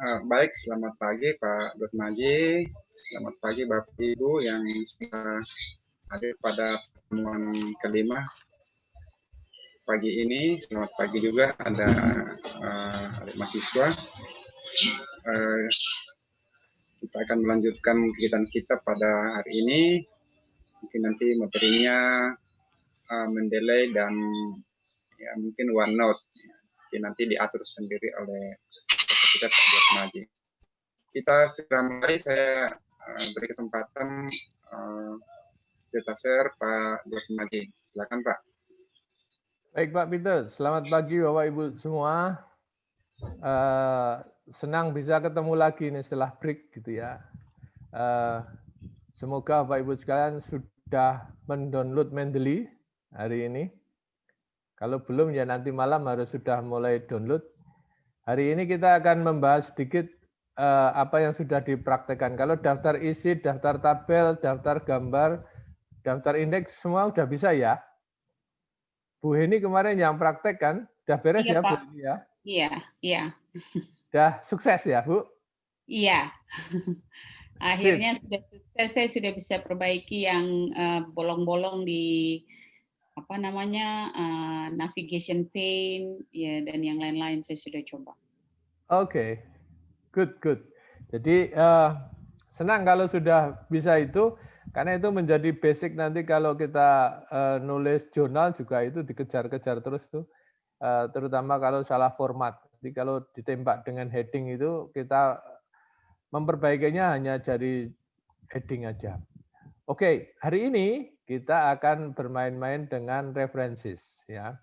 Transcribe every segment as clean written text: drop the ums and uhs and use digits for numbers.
Baik, selamat pagi Pak Dotmaji. Selamat pagi Bapak Ibu yang sudah hadir pada pertemuan kelima pagi ini. Selamat pagi juga ada adik mahasiswa. Uh, kita akan melanjutkan kegiatan kita pada hari ini. Mungkin nanti materinya Mendeley dan ya mungkin OneNote. Jadi nanti diatur sendiri oleh kita Pak Dotmaji. Kita segera mulai. Saya beri kesempatan data share Pak Dotmaji. Silakan Pak. Baik Pak Peter, selamat pagi Bapak Ibu semua. Senang bisa ketemu lagi nih setelah break gitu ya. Semoga Bapak Ibu sekalian sudah mendownload Mendeley hari ini. Kalau belum ya nanti malam harus sudah mulai download. Hari ini kita akan membahas sedikit apa yang sudah dipraktekkan. Kalau daftar isi, daftar tabel, daftar gambar, daftar indeks semua udah bisa ya. Bu Heni kemarin yang praktek kan, udah beres iya, ya Pak. Bu Heni ya? Iya. Udah sukses ya Bu? Iya. Akhirnya sudah sukses, saya sudah bisa perbaiki yang bolong-bolong di navigation pane ya dan yang lain-lain saya sudah coba. Oke. Good. Jadi senang kalau sudah bisa itu, karena itu menjadi basic nanti kalau kita nulis jurnal juga itu dikejar-kejar terus tuh, terutama kalau salah format. Jadi kalau ditembak dengan heading itu kita memperbaikinya hanya dari heading aja. Oke, hari ini kita akan bermain-main dengan references ya.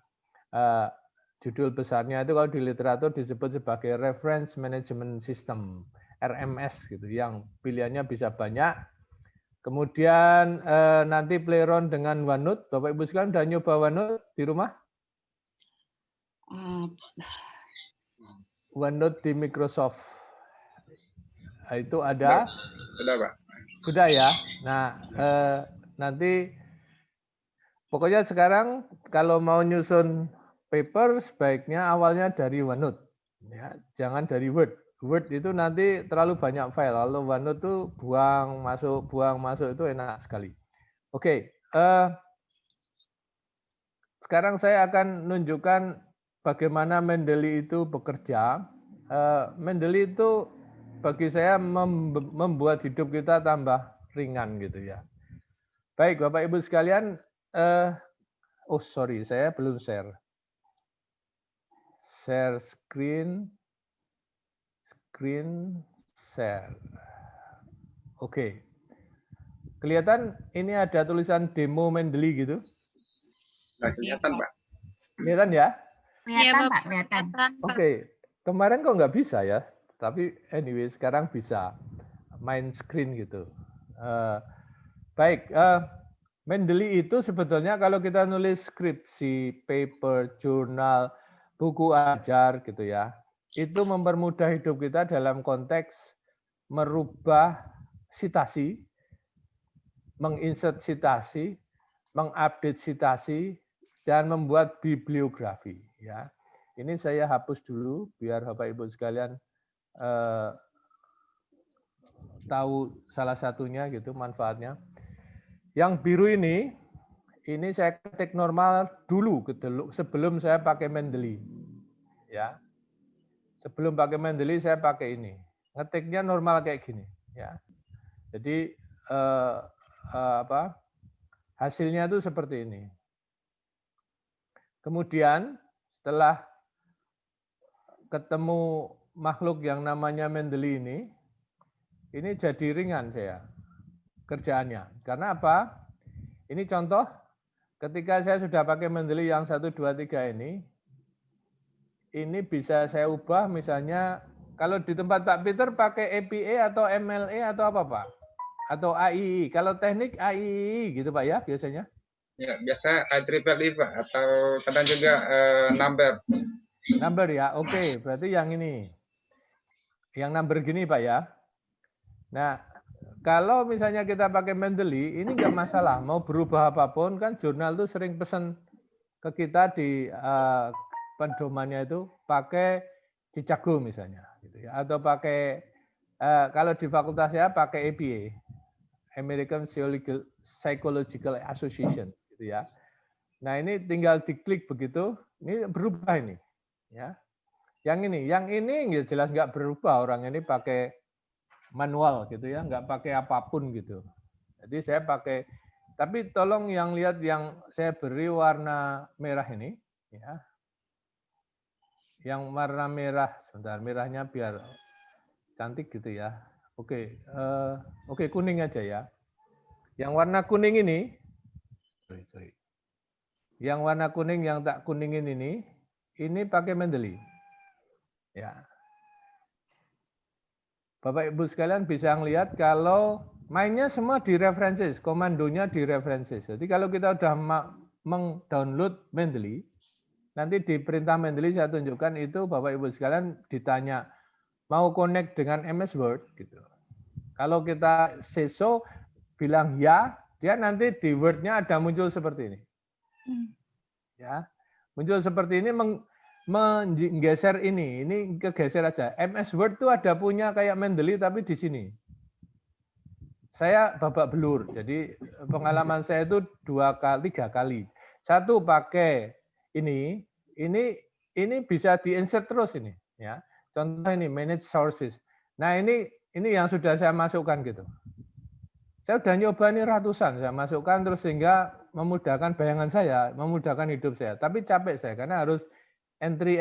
Judul besarnya itu kalau di literatur disebut sebagai Reference Management System, RMS gitu, yang pilihannya bisa banyak. Kemudian nanti playground dengan OneNote. Bapak Ibu sekalian sudah nyoba OneNote di rumah? OneNote di Microsoft. Itu ada? Sudah Pak. Sudah ya. Nah, nanti pokoknya sekarang kalau mau nyusun paper sebaiknya awalnya dari OneNote, ya, jangan dari Word. Word itu nanti terlalu banyak file. Kalau OneNote itu buang masuk itu enak sekali. Oke, sekarang saya akan menunjukkan bagaimana Mendeley itu bekerja. Mendeley itu bagi saya membuat hidup kita tambah ringan gitu ya. Baik, Bapak Ibu sekalian. Saya belum share. Share screen share. Oke. Kelihatan ini ada tulisan demo Mendeley gitu? Nah, kelihatan Pak. Kelihatan ya? Kelihatan Pak, kelihatan. Oke. Kemarin kok nggak bisa ya? Tapi anyway sekarang bisa main screen gitu. Baik. Mendeley itu sebetulnya kalau kita nulis skripsi, paper, jurnal, buku ajar gitu ya, itu mempermudah hidup kita dalam konteks merubah sitasi, menginsert sitasi, mengupdate sitasi, dan membuat bibliografi. Ya, ini saya hapus dulu biar Bapak Ibu sekalian tahu salah satunya gitu manfaatnya. Yang biru ini saya ketik normal dulu sebelum saya pakai Mendeley. Ya. Sebelum pakai Mendeley saya pakai ini. Ngetiknya normal kayak gini, ya. Jadi hasilnya itu seperti ini. Kemudian setelah ketemu makhluk yang namanya Mendeley ini jadi ringan saya kerjaannya. Karena apa? Ini contoh ketika saya sudah pakai Mendeley yang 1, 2, 3 ini bisa saya ubah misalnya kalau di tempat Pak Peter pakai APA atau MLA atau apa Pak? Atau AII. Kalau teknik AII gitu Pak ya biasanya? Ya, biasa IEEE Pak atau kadang juga number. Number ya. Oke, berarti yang ini. Yang number gini Pak ya. Nah, kalau misalnya kita pakai Mendeley, ini nggak masalah. Mau berubah apapun, kan jurnal tuh sering pesan ke kita di pedomannya itu pakai Chicago misalnya. Gitu ya. Atau pakai kalau di fakultas saya pakai APA, American Psychological Association, gitu ya. Nah ini tinggal diklik begitu, ini berubah ini, ya. Yang ini jelas nggak berubah, orang ini pakai manual gitu ya, nggak pakai apapun gitu. Jadi saya pakai, tapi tolong yang lihat yang saya beri warna merah ini, ya. Yang warna merah, sebentar, merahnya biar cantik gitu ya. Oke, oke kuning aja ya. Yang warna kuning ini, sorry. Yang warna kuning yang tak kuningin ini pakai Mendeley. Ya. Bapak Ibu sekalian bisa ngelihat kalau mainnya semua di references, komandonya di references. Jadi kalau kita udah meng-download Mendeley, nanti di perintah Mendeley saya tunjukkan itu Bapak Ibu sekalian ditanya mau connect dengan MS Word gitu. Kalau kita say so, bilang ya, dia nanti di Word-nya ada muncul seperti ini. Ya, muncul seperti ini menggeser ini kegeser aja. MS Word itu ada punya kayak Mendeley tapi di sini. Saya babak belur, jadi pengalaman saya itu 3 kali. Satu pakai ini bisa di-insert terus ini, ya. Contoh ini manage sources. Nah ini yang sudah saya masukkan gitu. Saya udah nyoba ini ratusan, saya masukkan terus sehingga memudahkan bayangan saya, memudahkan hidup saya. Tapi capek saya karena harus entry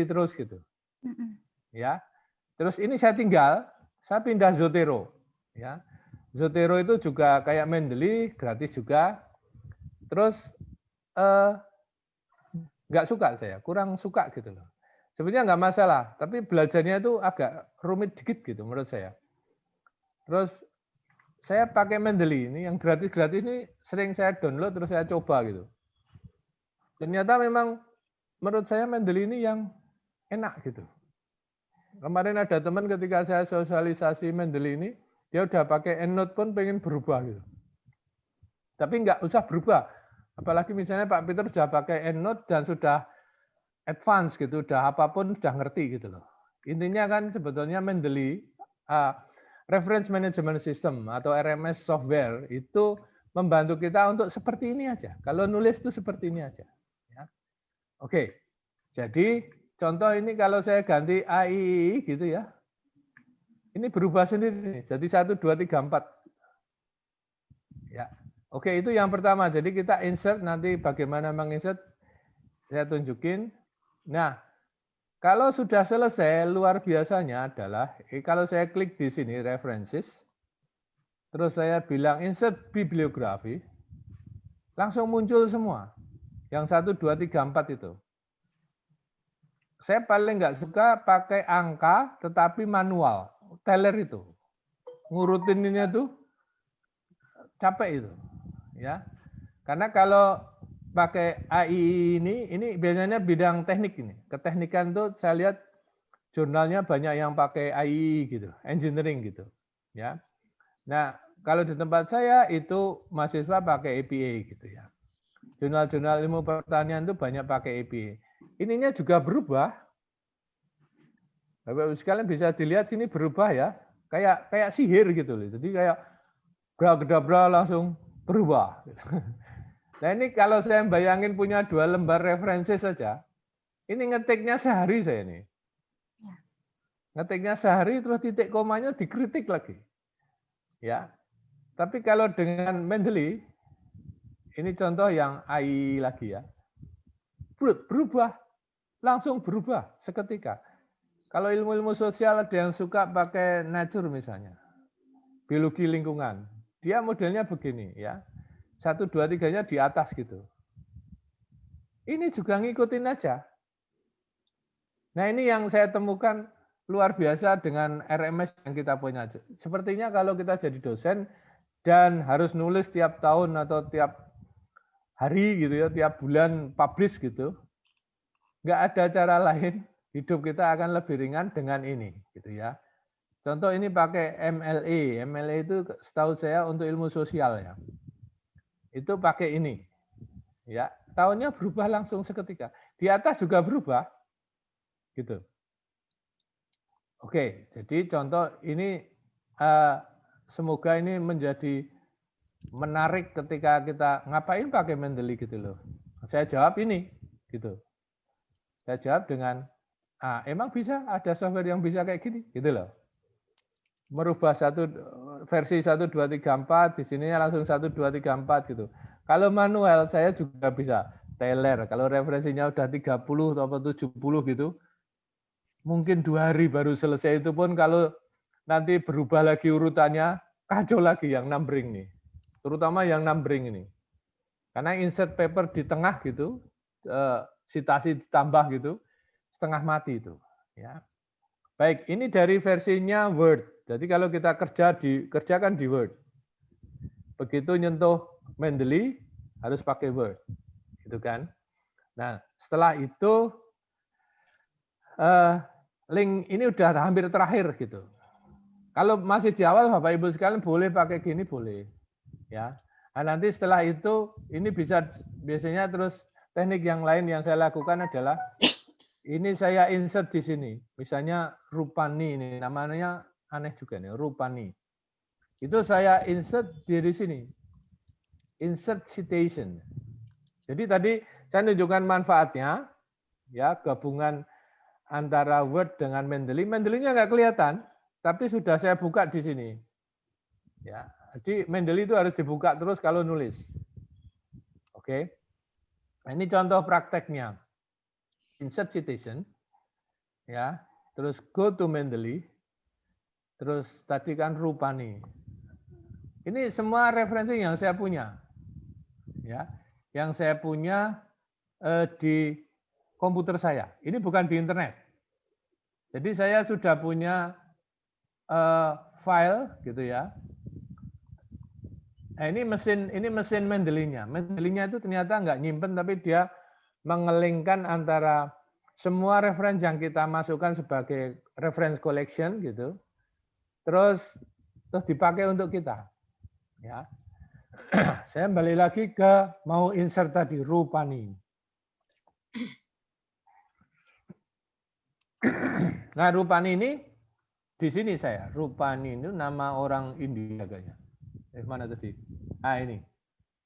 terus gitu. Ya. Terus ini saya pindah Zotero. Ya. Zotero itu juga kayak Mendeley, gratis juga. Terus nggak suka saya, kurang suka gitu loh. Sebenarnya nggak masalah, tapi belajarnya itu agak rumit dikit gitu menurut saya. Terus saya pakai Mendeley ini yang gratis-gratis ini sering saya download terus saya coba gitu. Ternyata memang menurut saya Mendeley ini yang enak gitu. Kemarin ada teman ketika saya sosialisasi Mendeley ini, dia udah pakai EndNote pun pengen berubah gitu. Tapi nggak usah berubah. Apalagi misalnya Pak Peter sudah pakai EndNote dan sudah advance gitu, udah apapun sudah ngerti gitu loh. Intinya kan sebetulnya Mendeley, Reference Management System atau RMS software itu membantu kita untuk seperti ini aja. Kalau nulis itu seperti ini aja. Ya. Oke, jadi contoh ini kalau saya ganti AII gitu ya, ini berubah sendiri. Jadi 1, 2, 3, 4. Ya. Oke, itu yang pertama. Jadi kita insert, nanti bagaimana menginsert, saya tunjukin. Nah, kalau sudah selesai, luar biasanya adalah, kalau saya klik di sini, references, terus saya bilang insert bibliografi, langsung muncul semua. Yang 1, 2, 3, 4 itu. Saya paling nggak suka pakai angka, tetapi manual. Teller itu. Ngurutinnya tuh capek itu. Ya. Karena kalau pakai AI ini biasanya bidang teknik ini. Keteknikan tuh saya lihat jurnalnya banyak yang pakai AI gitu, engineering gitu. Ya. Nah, kalau di tempat saya itu mahasiswa pakai APA gitu ya. Jurnal-jurnal ilmu pertanian itu banyak pakai APA. Ininya juga berubah. Bapak-Ibu sekalian bisa dilihat sini berubah ya. Kayak sihir gitu loh. Jadi kayak bra langsung berubah. Nah ini kalau saya bayangin punya 2 lembar referensi saja, ini ngetiknya sehari saya ini. Ngetiknya sehari terus titik komanya dikritik lagi. Ya. Tapi kalau dengan Mendeley, ini contoh yang AI lagi ya. Berubah, langsung berubah seketika. Kalau ilmu-ilmu sosial ada yang suka pakai nature misalnya, biologi lingkungan, dia modelnya begini ya, 1, 2, 3-nya di atas gitu. Ini juga ngikutin aja. Nah ini yang saya temukan luar biasa dengan RMS yang kita punya. Sepertinya kalau kita jadi dosen dan harus nulis tiap tahun atau tiap hari gitu ya, tiap bulan publish gitu, nggak ada cara lain, hidup kita akan lebih ringan dengan ini gitu ya. Contoh ini pakai MLA. MLA itu setahu saya untuk ilmu sosial ya. Itu pakai ini. Ya, tahunnya berubah langsung seketika. Di atas juga berubah. Gitu. Oke, jadi contoh ini semoga ini menjadi menarik ketika kita ngapain pakai Mendeley gitu loh. Saya jawab ini gitu. Saya jawab dengan emang bisa ada software yang bisa kayak gini gitu loh. Merubah versi 1 2 3 4 di sininya langsung 1 2 3 4 gitu. Kalau manual saya juga bisa teler. Kalau referensinya udah 30 atau 70 gitu, mungkin 2 hari baru selesai, itu pun kalau nanti berubah lagi urutannya, kacau lagi yang numbering nih. Terutama yang numbering ini. Karena insert paper di tengah gitu, citasi ditambah gitu, setengah mati itu. Ya. Baik, ini dari versinya Word. Jadi kalau kita kerjakan di Word. Begitu nyentuh Mendeley, harus pakai Word. Gitu kan. Nah, setelah itu, link ini udah hampir terakhir gitu. Kalau masih di awal Bapak Ibu sekalian boleh pakai gini boleh. Ya. Nah, nanti setelah itu ini biasanya terus teknik yang lain yang saya lakukan adalah ini saya insert di sini. Misalnya Rupani ini namanya aneh juga nih, Rupani. Itu saya insert di sini. Insert citation. Jadi tadi saya tunjukkan manfaatnya ya, gabungan antara Word dengan Mendeley. Mendeley-nya nggak kelihatan, tapi sudah saya buka di sini. Ya, jadi Mendeley itu harus dibuka terus kalau nulis. Oke. Nah, ini contoh prakteknya. Insert citation. Ya, terus go to Mendeley. Terus tadi kan Rupani. Ini semua referensi yang saya punya. Ya, yang saya punya di komputer saya. Ini bukan di internet. Jadi saya sudah punya file gitu ya. Nah, ini mesin Mendeley-nya. Mendeley-nya itu ternyata nggak nyimpen, tapi dia mengelingkan antara semua referensi yang kita masukkan sebagai reference collection gitu, terus dipakai untuk kita. Ya, saya kembali lagi ke mau insert tadi Rupani. Nah, Rupani ini di sini saya. Rupani itu nama orang India kayaknya. Mana tadi? Ah, ini.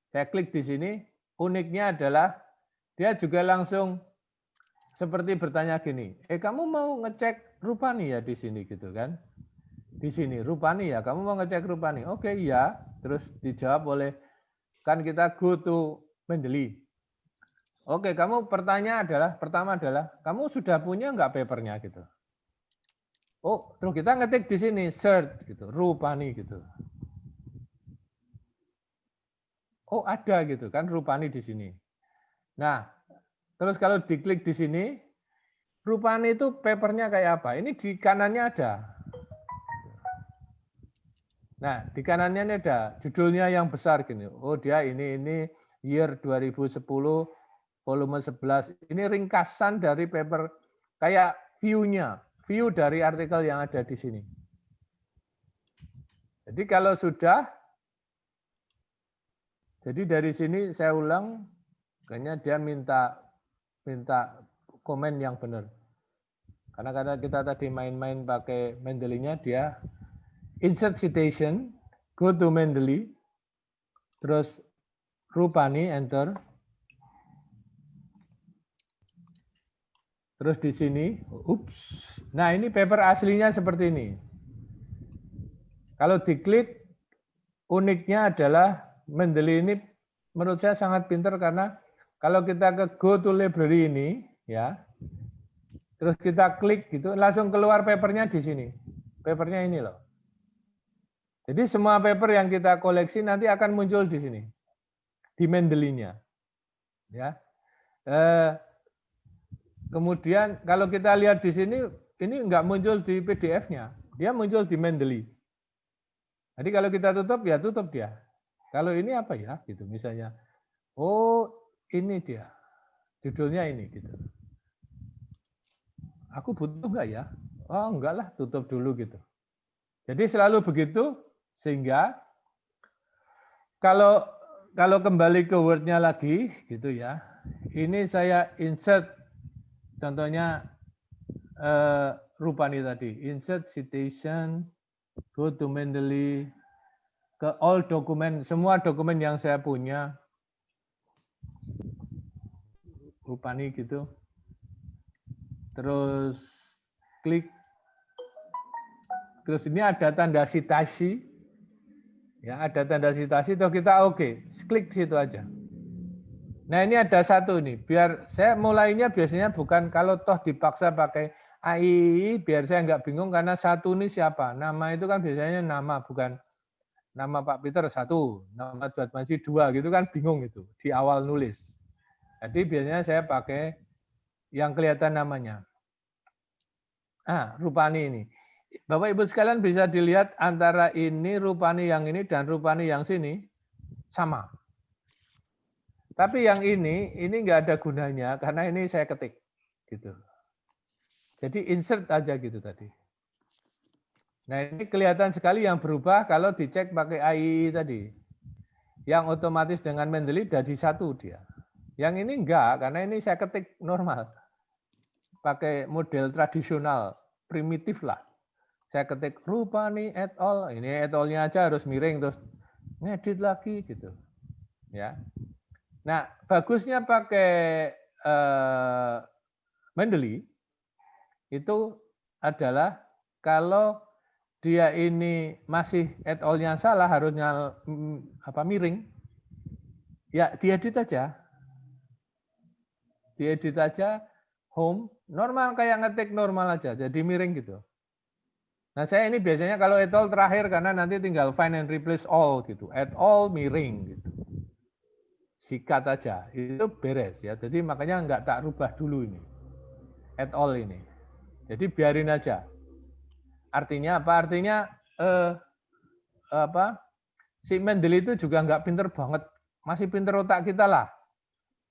Saya klik di sini. Uniknya adalah dia juga langsung seperti bertanya gini. Kamu mau ngecek Rupani ya di sini gitu kan? Di sini Rupani ya. Kamu mau ngecek Rupani? Oke, iya. Terus dijawab oleh kan kita go to Mendeley. Oke, kamu pertama adalah kamu sudah punya nggak papernya gitu. Oh, terus kita ngetik di sini search gitu, Rupani gitu. Oh, ada gitu kan Rupani di sini. Nah, terus kalau diklik di sini, Rupani itu papernya kayak apa? Ini di kanannya ada. Nah, di kanannya ini ada judulnya yang besar gini. Oh, dia ini year 2010 volume 11. Ini ringkasan dari paper kayak view dari artikel yang ada di sini. Jadi kalau sudah, jadi dari sini saya ulang, kayaknya dia minta komen yang benar. Karena kita tadi main-main pakai Mendeley-nya, dia insert citation, go to Mendeley, terus Rupani, enter. Terus di sini, nah ini paper aslinya seperti ini. Kalau diklik, uniknya adalah Mendeley ini menurut saya sangat pintar karena kalau kita ke go to library ini, ya, terus kita klik gitu, langsung keluar papernya di sini. Papernya ini loh. Jadi semua paper yang kita koleksi nanti akan muncul di sini, di Mendeley-nya. Ya. Kemudian kalau kita lihat di sini, ini nggak muncul di PDF-nya, dia muncul di Mendeley. Jadi kalau kita tutup, ya tutup dia. Kalau ini apa ya, gitu misalnya. Oh, ini dia, judulnya ini, gitu. Aku butuh nggak ya? Oh, enggak lah, tutup dulu gitu. Jadi selalu begitu, sehingga kalau kembali ke Word-nya lagi, gitu ya. Ini saya insert, contohnya Rupani tadi. Insert citation, go to Mendeley, ke all dokumen, semua dokumen yang saya punya. Rupani gitu. Terus klik. Terus ini ada tanda citasi. Ya, ada tanda citasi, toh kita oke, klik situ aja. Nah, ini ada satu nih, biar saya mulainya biasanya bukan kalau toh dipaksa pakai AI, biar saya nggak bingung karena satu ini siapa. Nama itu kan biasanya nama, bukan nama Pak Peter satu, nama Jatmaji dua, gitu kan bingung itu di awal nulis. Jadi biasanya saya pakai yang kelihatan namanya. Rupani ini. Bapak Ibu sekalian bisa dilihat antara ini Rupani yang ini dan Rupani yang sini sama. Tapi yang ini nggak ada gunanya karena ini saya ketik gitu. Jadi insert aja gitu tadi. Nah, ini kelihatan sekali yang berubah kalau dicek pakai AI tadi. Yang otomatis dengan Mendeley jadi satu dia. Yang ini enggak karena ini saya ketik normal. Pakai model tradisional, primitif lah. Saya ketik Rupani et al. Ini et al-nya aja harus miring terus ngedit lagi gitu. Ya. Nah, bagusnya pakai Mendeley itu adalah kalau dia ini masih et al-nya salah harusnya miring. Ya, diedit aja. Diedit aja home normal kayak ngetik normal aja jadi miring gitu. Nah, saya ini biasanya kalau et al terakhir karena nanti tinggal find and replace all gitu. Et al miring gitu. Sikat aja, itu beres ya. Jadi makanya nggak tak rubah dulu ini. Et al ini. Jadi biarin aja. Artinya apa? Artinya si Mendeley itu juga nggak pinter banget. Masih pinter otak kita lah.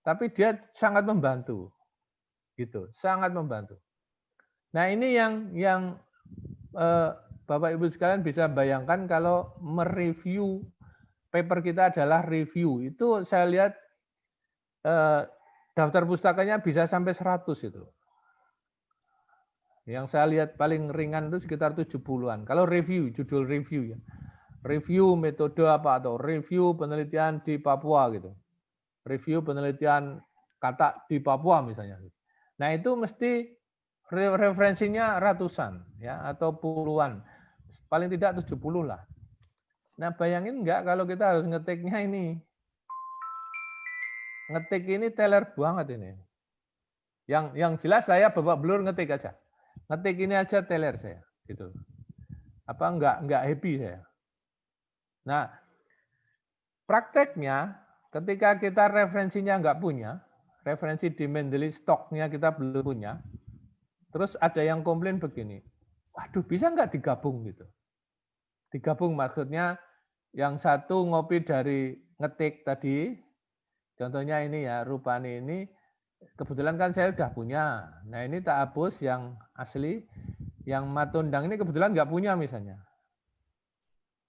Tapi dia sangat membantu. Gitu, sangat membantu. Nah, ini yang Bapak Ibu sekalian bisa bayangkan kalau mereview paper kita adalah review. Itu saya lihat daftar pustakanya bisa sampai 100 itu. Yang saya lihat paling ringan itu sekitar 70-an. Kalau review, judul review ya. Review metode apa atau review penelitian di Papua gitu. Review penelitian kata di Papua misalnya. Nah, itu mesti referensinya ratusan ya atau puluhan. Paling tidak 70 lah. Nah, bayangin enggak kalau kita harus ngetiknya ini. Ngetik ini teler banget ini. Yang jelas saya babak belur ngetik aja. Ngetik ini aja teler saya gitu. Apa enggak happy saya. Nah, prakteknya ketika kita referensinya enggak punya, referensi di Mendeley stoknya kita belum punya, terus ada yang komplain begini, waduh bisa nggak digabung gitu. Digabung maksudnya yang satu ngopi dari ngetik tadi, contohnya ini ya, Rupani ini, kebetulan kan saya udah punya. Nah ini tak hapus yang asli, yang Matondang ini kebetulan nggak punya misalnya.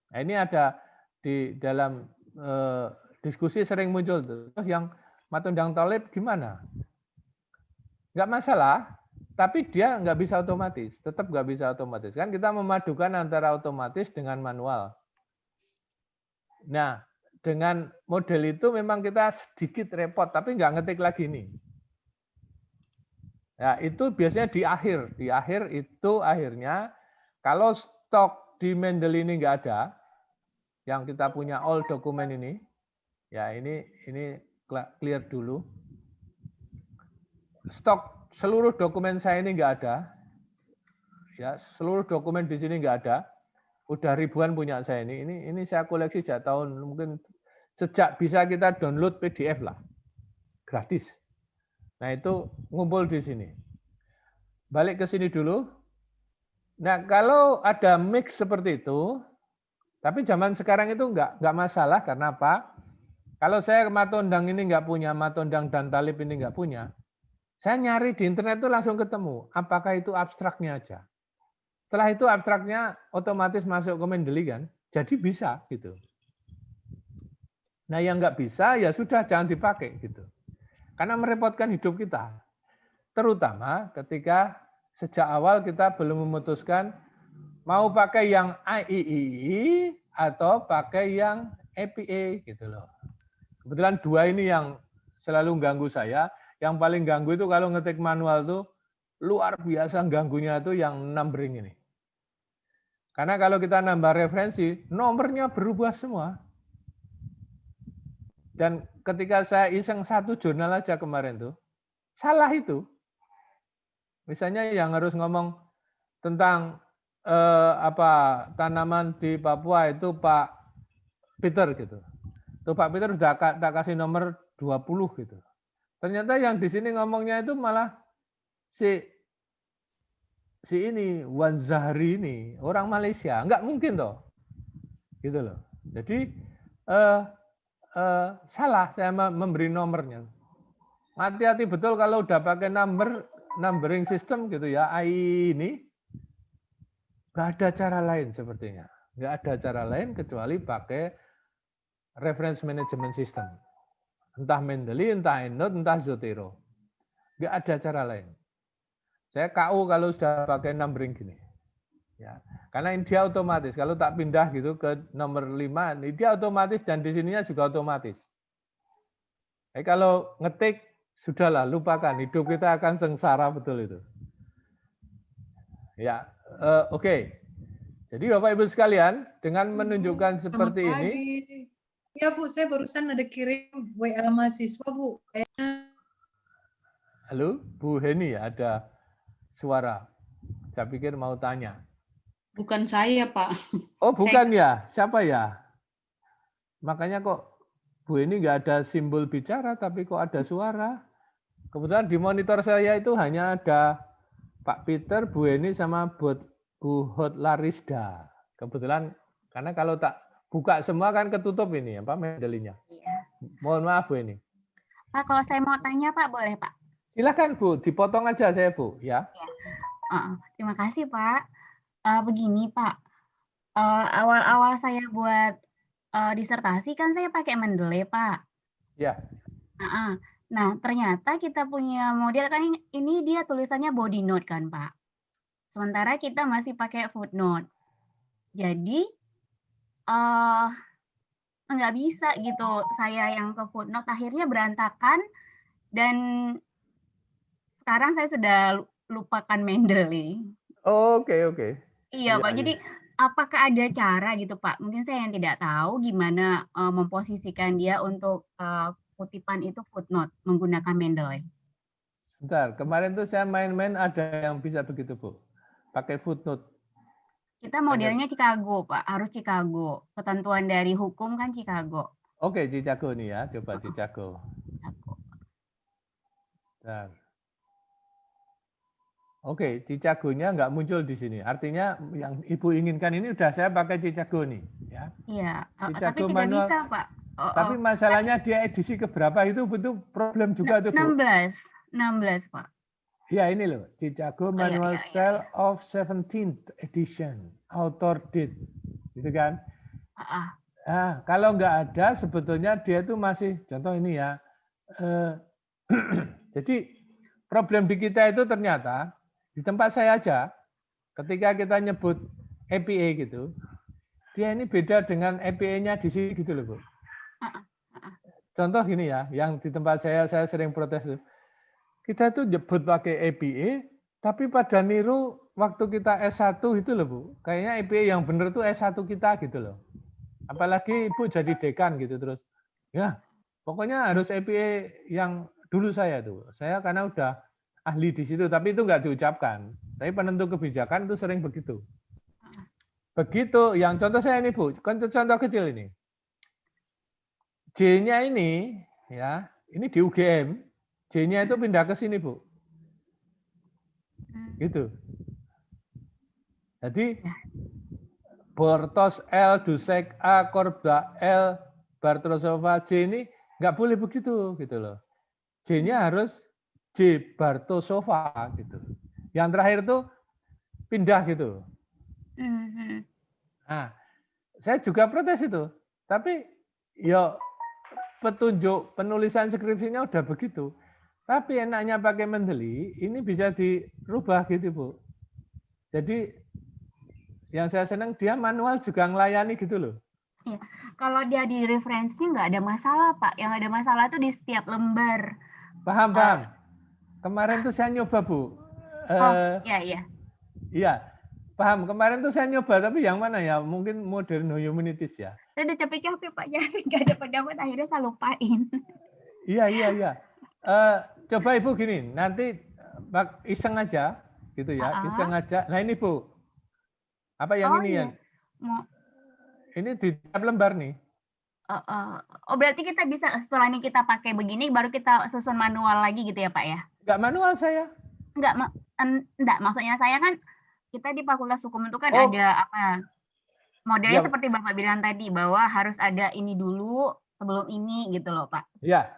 Nah ini ada di dalam diskusi sering muncul tuh. Terus yang Matondang Tolib gimana? Nggak masalah, tapi dia nggak bisa otomatis, tetap nggak bisa otomatis. Kan kita memadukan antara otomatis dengan manual. Nah, dengan model itu memang kita sedikit repot, tapi nggak ngetik lagi nih. Nah, itu biasanya di akhir. Di akhir itu akhirnya, kalau stok di Mendeley ini nggak ada, yang kita punya all dokumen ini, ya ini clear dulu. Stok seluruh dokumen saya ini nggak ada, ya seluruh dokumen di sini nggak ada, udah ribuan punya saya ini saya koleksi sejak tahun mungkin sejak bisa kita download PDF lah, gratis. Nah itu ngumpul di sini. Balik ke sini dulu. Nah kalau ada mix seperti itu, tapi zaman sekarang itu nggak masalah karena apa? Kalau saya Matondang ini nggak punya, Matondang dan Talib ini nggak punya. Saya nyari di internet itu langsung ketemu. Apakah itu abstraknya aja? Setelah itu abstraknya otomatis masuk ke Mendeley kan? Jadi bisa gitu. Nah yang nggak bisa ya sudah jangan dipakai gitu. Karena merepotkan hidup kita. Terutama ketika sejak awal kita belum memutuskan mau pakai yang IEEE atau pakai yang APA gitu loh. Kebetulan dua ini yang selalu ganggu saya. Yang paling ganggu itu kalau ngetik manual tuh luar biasa ganggunya tuh yang numbering ini. Karena kalau kita nambah referensi, nomornya berubah semua. Dan ketika saya iseng satu jurnal aja kemarin tuh, salah itu. Misalnya yang harus ngomong tentang tanaman di Papua itu Pak Peter gitu. Tuh Pak Peter sudah tak kasih nomor 20 gitu. Ternyata yang di sini ngomongnya itu malah si ini Wan Zahri ini orang Malaysia, nggak mungkin toh, gitu loh. Jadi salah saya memberi nomornya. Hati-hati betul kalau udah pakai numbering system gitu ya, AI ini nggak ada cara lain sepertinya, nggak ada cara lain kecuali pakai reference management system, entah Mendeley, entah EndNote, entah Zotero, nggak ada cara lain. Saya KU kalau sudah pakai numbering gini. Ya, karena dia otomatis. Kalau tak pindah gitu ke nomor 5, dia otomatis dan di sininya juga otomatis. Kalau ngetik, sudahlah, lupakan. Hidup kita akan sengsara betul itu. Ya, oke. Jadi Bapak Ibu sekalian, dengan menunjukkan seperti ini. Ya Bu, saya barusan ada kirim WA mahasiswa Bu. Halo, Bu Heni, ada suara. Saya pikir mau tanya. Bukan saya, Pak. Oh, bukan ya? Siapa ya? Makanya kok Bu ini nggak ada simbol bicara, tapi kok ada suara. Kebetulan di monitor saya itu hanya ada Pak Peter, Bu Heni, sama Bu Hot Larisda. Kebetulan, karena kalau tak buka semua kan ketutup ini, apa Mendelinya. Iya. Mohon maaf Bu ini. Pak, kalau saya mau tanya Pak, boleh Pak? Silakan Bu, dipotong aja saya Bu, ya. Terima kasih Pak. Begini Pak, awal-awal saya buat disertasi kan saya pakai Mendeley Pak. Ya. Nah, ternyata kita punya model kan ini dia tulisannya body note kan Pak. Sementara kita masih pakai footnote. Jadi nggak bisa gitu saya yang ke footnote, akhirnya berantakan dan sekarang saya sudah lupakan Mendeley. Oke. Iya Pak, jadi apakah ada cara gitu Pak? Mungkin saya yang tidak tahu gimana memposisikan dia untuk kutipan itu footnote menggunakan Mendeley. Bentar, kemarin tuh saya main-main ada yang bisa begitu Bu, pakai footnote. Kita modelnya Chicago Pak, harus Chicago. Ketentuan dari hukum kan Chicago. Oke, Chicago nih ya, coba Chicago. Bentar. Oke, Chicago-nya nggak muncul di sini. Artinya yang Ibu inginkan ini udah saya pakai Chicago nih, ya. Iya, tapi Chicago tidak manual. bisa Pak. Tapi masalahnya dia edisi keberapa itu betul problem juga tuh Bu. 16 Pak. Ya ini loh, Chicago Manual Style of 17th Edition, author date, gitu kan? Nah, kalau nggak ada, sebetulnya dia itu masih, contoh ini ya. Jadi problem di kita itu ternyata di tempat saya aja, ketika kita nyebut APA gitu, dia ini beda dengan APA-nya di sini gitu loh Bu. Contoh gini ya, yang di tempat saya sering protes tuh. Kita tuh nyebut pakai APA, tapi pada niru waktu kita S1 itu loh Bu. Kayaknya APA yang benar tuh S1 kita gitu loh. Apalagi Ibu jadi dekan gitu terus. Ya, pokoknya harus APA yang dulu saya tuh. Saya karena udah ahli di situ, tapi itu nggak diucapkan. Tapi penentu kebijakan itu sering begitu. Begitu, yang contoh saya ini Bu, contoh kecil ini. J-nya ini, ya, ini di UGM. J-nya itu pindah ke sini, Bu. Gitu. Jadi, Bortos L, Dusek A, Korba L, Bartosova J ini nggak boleh begitu, gitu loh. J-nya harus J Bartosova, gitu. Yang terakhir tuh pindah gitu. Nah, saya juga protes itu. Tapi, ya petunjuk penulisan skripsinya udah begitu. Tapi enaknya pakai Mendeley, ini bisa dirubah gitu, Bu. Jadi yang saya senang dia manual juga ngelayani gitu loh. Iya. Kalau dia di referensi nggak ada masalah, Pak. Yang ada masalah tuh di setiap lembar. Paham, paham. Kemarin tuh saya nyoba, Bu. Iya. Iya, paham. Kemarin tuh saya nyoba, tapi yang mana ya? Mungkin modern humanities ya. Saya udah capek-capek, Pak. Jadi nggak ada pendapat, akhirnya saya lupain. Iya. Coba Ibu gini, nanti iseng aja, gitu ya. Iseng aja. Nah ini Bu, apa yang ini ya? Ini di tiap lembar nih. Oh, berarti kita bisa setelah ini kita pakai begini, baru kita susun manual lagi gitu ya, Pak ya? Nggak manual saya. Enggak, maksudnya saya kan kita di Fakultas Hukum itu kan ada apa modelnya Ya. seperti Bapak bilang tadi bahwa harus ada ini dulu sebelum ini gitu loh, Pak. Ya.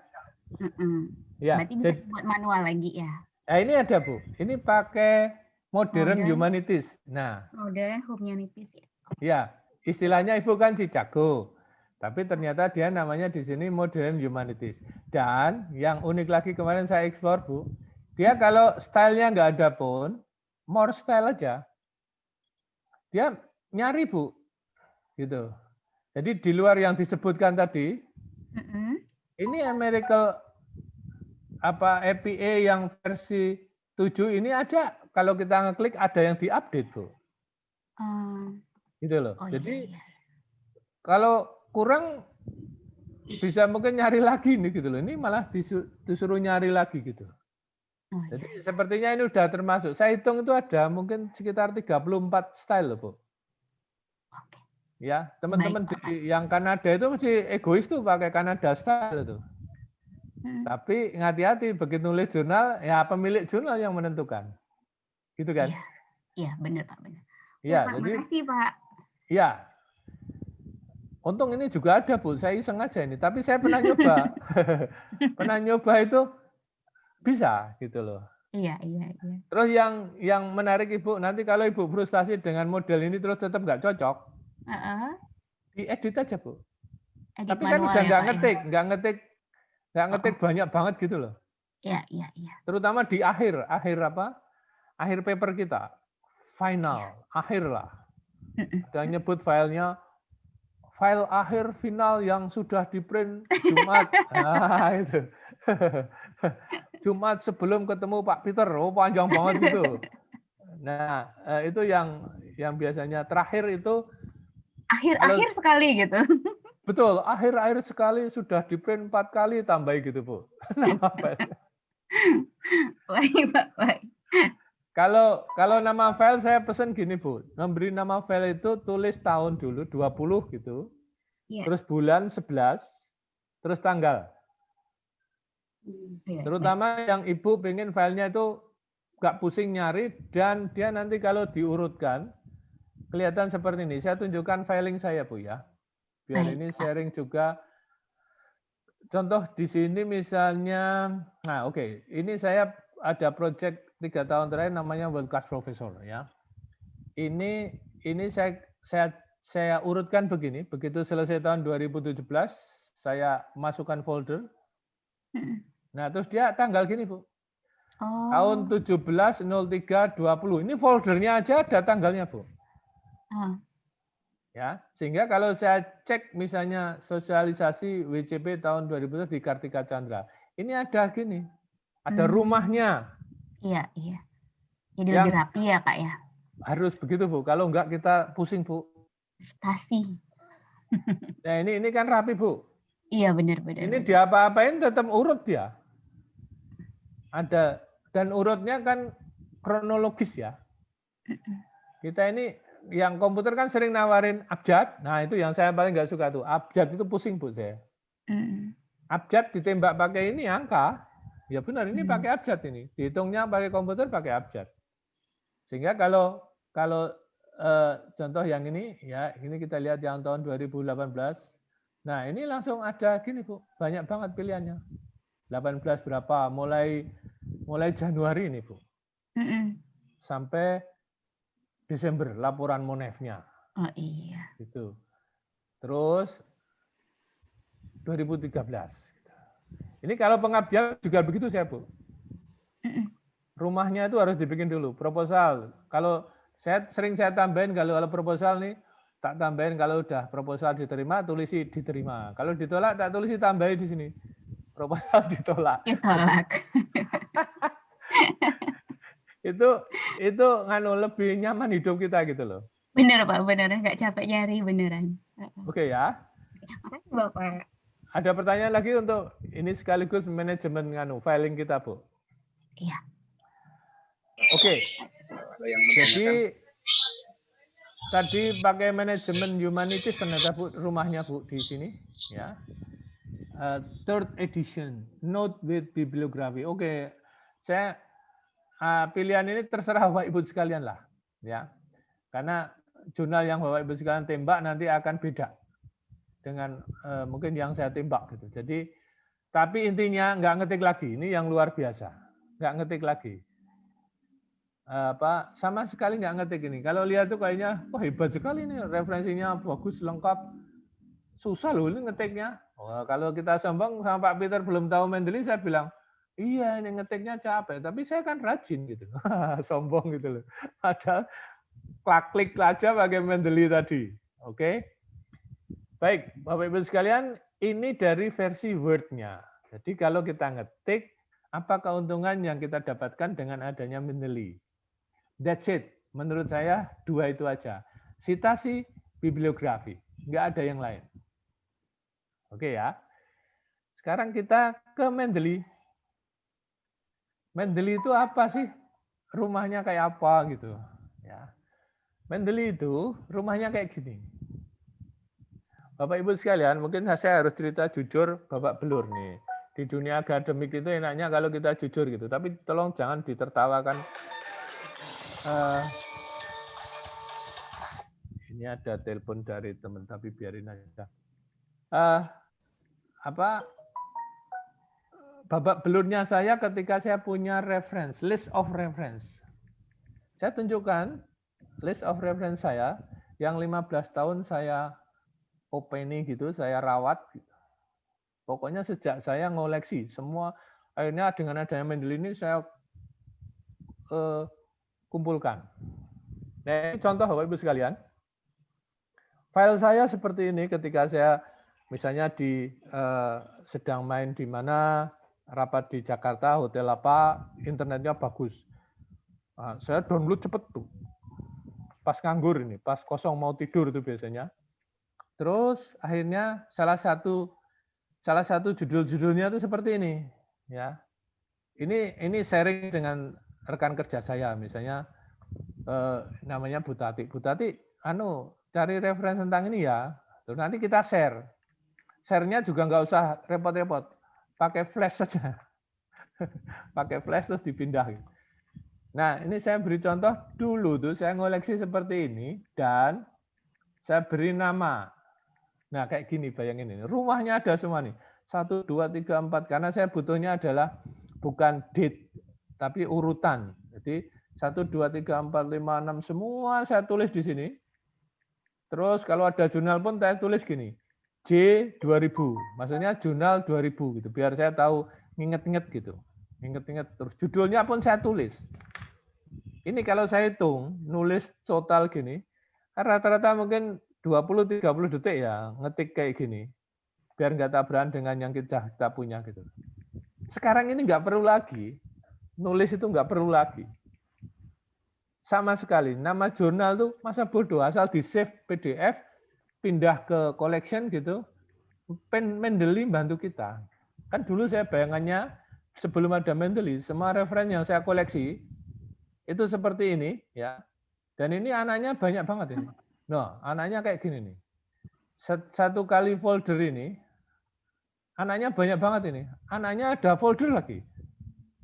Ya. Berarti bisa buat manual lagi ya. Nah, ini ada Bu. Ini pakai modern humanities. Nah, modern humanities ya. Ya, istilahnya Ibu kan Cicago. Tapi ternyata dia namanya di sini modern humanities. Dan yang unik lagi kemarin saya explore, Bu. Dia kalau stylenya nggak ada pun, more style aja. Dia nyari, Bu. Gitu. Jadi di luar yang disebutkan tadi, ini American APA yang versi 7 ini ada, kalau kita ngeklik ada yang diupdate, Bu. Gitu loh. Jadi kalau kurang bisa mungkin nyari lagi nih gitu loh. Ini malah disuruh nyari lagi gitu. Jadi sepertinya ini udah termasuk. Saya hitung itu ada mungkin sekitar 34 style loh, Bu. Ya, teman-teman yang Kanada itu mesti egois tuh pakai Kanada style itu. Tapi hati-hati begitu nulis jurnal, ya pemilik jurnal yang menentukan. Gitu kan? Iya, benar Pak, benar. Iya, Pak, jadi makasih Pak. Iya. Untung ini juga ada, Bu. Saya iseng aja ini, tapi saya pernah nyoba. Pernah nyoba itu bisa gitu loh. Iya. Terus yang menarik Ibu, nanti kalau Ibu frustasi dengan model ini terus tetap nggak cocok, diedit aja, Bu. Edit Tapi kan udah ya, nggak Pak, ngetik banyak banget gitu loh. Iya. Terutama di akhir paper kita, final, akhir lah. Ada nyebut filenya, file akhir final yang sudah diprint Jumat. Nah, itu. Jumat sebelum ketemu Pak Peter. Oh, panjang banget gitu. Nah, itu yang biasanya terakhir itu akhir sekali gitu. Betul, akhir sekali sudah diprint 4 kali tambah gitu, Bu. Nama file. Baik, Pak, baik. Kalau nama file saya pesan gini, Bu. Memberi nama file itu tulis tahun dulu 20 gitu. Iya. Terus bulan 11, terus tanggal. Terutama yang Ibu pengen filenya itu nggak pusing nyari dan dia nanti kalau diurutkan kelihatan seperti ini. Saya tunjukkan filing saya, Bu ya. Biar ini sharing juga. Contoh di sini misalnya, nah oke, ini saya ada project 3 tahun terakhir namanya World Class Professor ya. Ini saya urutkan begini, begitu selesai tahun 2017 saya masukkan folder. Nah, terus dia tanggal gini, Bu. Tahun 17/03/20. Ini foldernya aja ada tanggalnya, Bu. Ya, sehingga kalau saya cek misalnya sosialisasi WCP tahun 2000 di Kartika Chandra, ini ada gini, ada rumahnya. Iya. Jadi lebih rapi ya, Pak ya. Harus begitu, Bu. Kalau enggak kita pusing, Bu. Stasi. Nah, ini kan rapi, Bu. Iya, benar. Ini diapa-apain tetap urut dia. Ada dan urutnya kan kronologis ya. Kita ini yang komputer kan sering nawarin abjad. Nah, itu yang saya paling nggak suka tuh. Abjad itu pusing, Bu, saya. Abjad ditembak pakai ini angka. Ya benar, ini pakai abjad ini. Dihitungnya pakai komputer pakai abjad. Sehingga kalau contoh yang ini ya, ini kita lihat yang tahun 2018. Nah, ini langsung ada gini, Bu. Banyak banget pilihannya. 18 berapa? Mulai Januari ini, Bu. Sampai Desember laporan Monefnya. Oh iya. Gitu. Terus 2013. Ini kalau pengabdian juga begitu saya, Bu. Rumahnya itu harus dibikin dulu, proposal. Kalau sering saya tambahin kalau proposal nih, tak tambahin kalau udah proposal diterima, tulisi diterima. Kalau ditolak, tak tulisi tambahin di sini. Proposal ditolak. Ditolak. itu lebih nyaman hidup kita gitu loh. Bener Pak, bener, nggak capek nyari beneran. Oke ya. Makasih Bapak. Ada pertanyaan lagi untuk ini sekaligus manajemen filing kita, Bu? Iya. Oke. Ada yang Jadi tadi pakai manajemen humanities ternyata Bu rumahnya Bu di sini ya. Third edition, note with bibliography. Oke, saya pilihan ini terserah Bapak Ibu sekalian lah, ya. Karena jurnal yang Bapak Ibu sekalian tembak nanti akan beda dengan mungkin yang saya tembak gitu. Jadi, tapi intinya nggak ngetik lagi. Ini yang luar biasa, nggak ngetik lagi. Sama sekali nggak ngetik ini. Kalau lihat tuh kayaknya, wah hebat sekali nih, referensinya bagus, lengkap. Susah loh ini ngetiknya. Kalau kita sombong sama Pak Peter belum tahu Mendeley, saya bilang, iya ini ngetiknya capek, tapi saya kan rajin gitu. Sombong gitu loh. Padahal klik aja pakai Mendeley tadi. Oke. Baik, Bapak Ibu sekalian, ini dari versi Word-nya. Jadi kalau kita ngetik, apa keuntungan yang kita dapatkan dengan adanya Mendeley? That's it. Menurut saya dua itu aja. Sitasi, bibliografi. Nggak ada yang lain. Oke ya. Sekarang kita ke Mendeley. Mendeley itu apa sih? Rumahnya kayak apa gitu. Ya. Mendeley itu rumahnya kayak gini. Bapak Ibu sekalian, mungkin saya harus cerita jujur babak belur nih. Di dunia akademik itu enaknya kalau kita jujur gitu. Tapi tolong jangan ditertawakan. Ini ada telepon dari teman, tapi biarin aja. Babak belurnya saya ketika saya punya reference, list of reference. Saya tunjukkan list of reference saya yang 15 tahun saya openi gitu, saya rawat. Pokoknya sejak saya ngoleksi semua, akhirnya dengan adanya Mendeley ini saya kumpulkan. Nah, ini contoh Bapak Ibu sekalian. File saya seperti ini ketika saya misalnya sedang main di mana, rapat di Jakarta, hotel apa, internetnya bagus. Nah, saya download cepet tuh. Pas nganggur ini, pas kosong mau tidur itu biasanya. Terus akhirnya salah satu judul-judulnya itu seperti ini, ya. Ini sharing dengan rekan kerja saya, misalnya namanya Bu Tati. Bu Tati, cari referensi tentang ini ya. Terus nanti kita share. Share-nya juga nggak usah repot-repot, pakai flash saja. Pakai flash terus dipindah. Nah, ini saya beri contoh dulu tuh saya ngoleksi seperti ini dan saya beri nama. Nah, kayak gini bayangin ini. Rumahnya ada semua nih. 1, 2, 3, 4 karena saya butuhnya adalah bukan date tapi urutan. Jadi 1, 2, 3, 4, 5, 6 semua saya tulis di sini. Terus kalau ada jurnal pun saya tulis gini. J 2000, maksudnya jurnal 2000 gitu, biar saya tahu nginget-nginget gitu, nginget-nginget terus judulnya pun saya tulis. Ini kalau saya hitung nulis total gini, rata-rata mungkin 20-30 detik ya ngetik kayak gini, biar nggak tabrakan dengan yang kita punya gitu. Sekarang ini nggak perlu lagi, nulis itu nggak perlu lagi. Sama sekali, nama jurnal tuh masa bodoh, asal di save PDF, pindah ke collection gitu, Mendeley bantu kita. Kan dulu saya bayangannya sebelum ada Mendeley, semua referen yang saya koleksi itu seperti ini ya. Dan ini anaknya banyak banget ini. Nah, anaknya kayak gini nih. Satu kali folder ini, anaknya banyak banget ini. Anaknya ada folder lagi.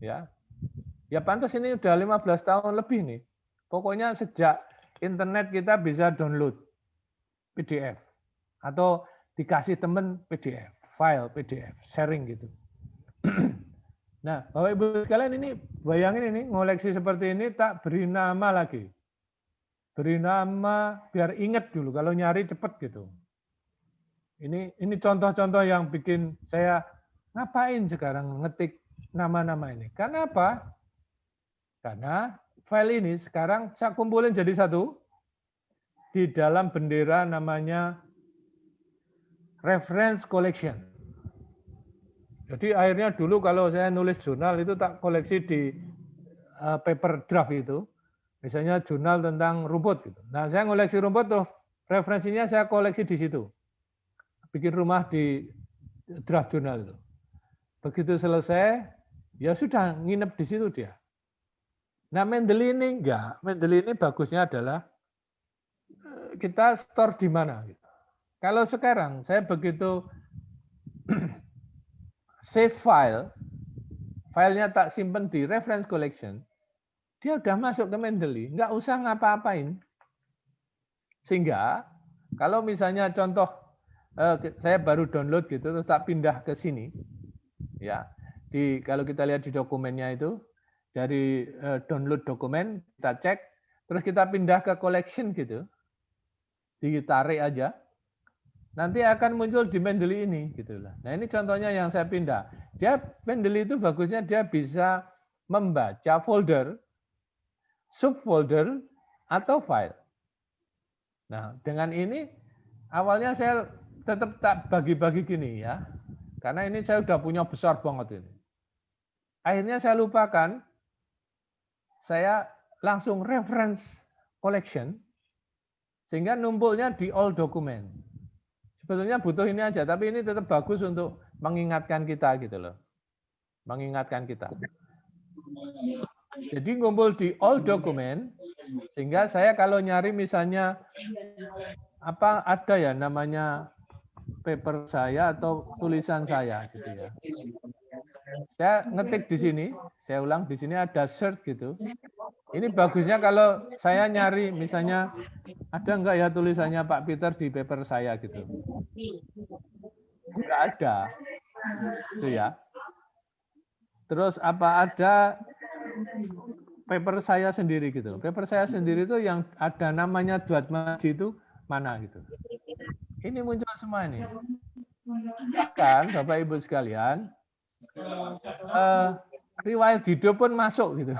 Ya. Ya pantas ini udah 15 tahun lebih nih. Pokoknya sejak internet kita bisa download PDF atau dikasih temen PDF, file PDF, sharing gitu. Nah, Bapak Ibu sekalian ini bayangin ini ngoleksi seperti ini tak beri nama lagi. Beri nama biar inget dulu kalau nyari cepet gitu. Ini contoh-contoh yang bikin saya Ngapain sekarang ngetik nama-nama ini? Karena apa? Karena file ini sekarang saya kumpulin jadi satu. Di dalam bendera namanya reference collection. Jadi akhirnya dulu kalau saya nulis jurnal itu tak koleksi di paper draft itu. Misalnya jurnal tentang rumput gitu. Nah, saya ngoleksi rumput tuh referensinya saya koleksi di situ. Bikin rumah di draft jurnal itu. Begitu selesai, ya sudah nginep di situ dia. Nah, Mendeley ini enggak. Mendeley ini bagusnya adalah kita store di mana. Gitu. Kalau sekarang saya begitu save file, filenya tak simpen di reference collection, dia udah masuk ke Mendeley, nggak usah ngapa-apain. Sehingga kalau misalnya contoh saya baru download gitu, terus tak pindah ke sini, ya. Kalau kita lihat di dokumennya itu dari download dokumen kita cek, terus kita pindah ke collection gitu, ditarik aja. Nanti akan muncul di Mendeley ini gitulah. Nah, ini contohnya yang saya pindah. Mendeley itu bagusnya dia bisa membaca folder, subfolder atau file. Nah, dengan ini awalnya saya tetap tak bagi-bagi gini ya. Karena ini saya udah punya besar banget ini. Akhirnya saya lupakan, saya langsung reference collection sehingga numpulnya di all document. Sebetulnya butuh ini aja, tapi ini tetap bagus untuk mengingatkan kita gitu loh. Mengingatkan kita. Jadi ngumpul di all document, sehingga saya kalau nyari misalnya apa ada ya namanya paper saya atau tulisan saya gitu ya. Saya ngetik di sini, saya ulang di sini ada search gitu. Ini bagusnya kalau saya nyari misalnya ada enggak ya tulisannya Pak Peter di paper saya gitu. Enggak ada. Itu ya. Terus apa ada paper saya sendiri gitu. Paper saya sendiri itu yang ada namanya Dwatmaji itu mana gitu. Ini muncul semua ini. Kan Bapak Ibu sekalian, riwayat hidup pun masuk gitu.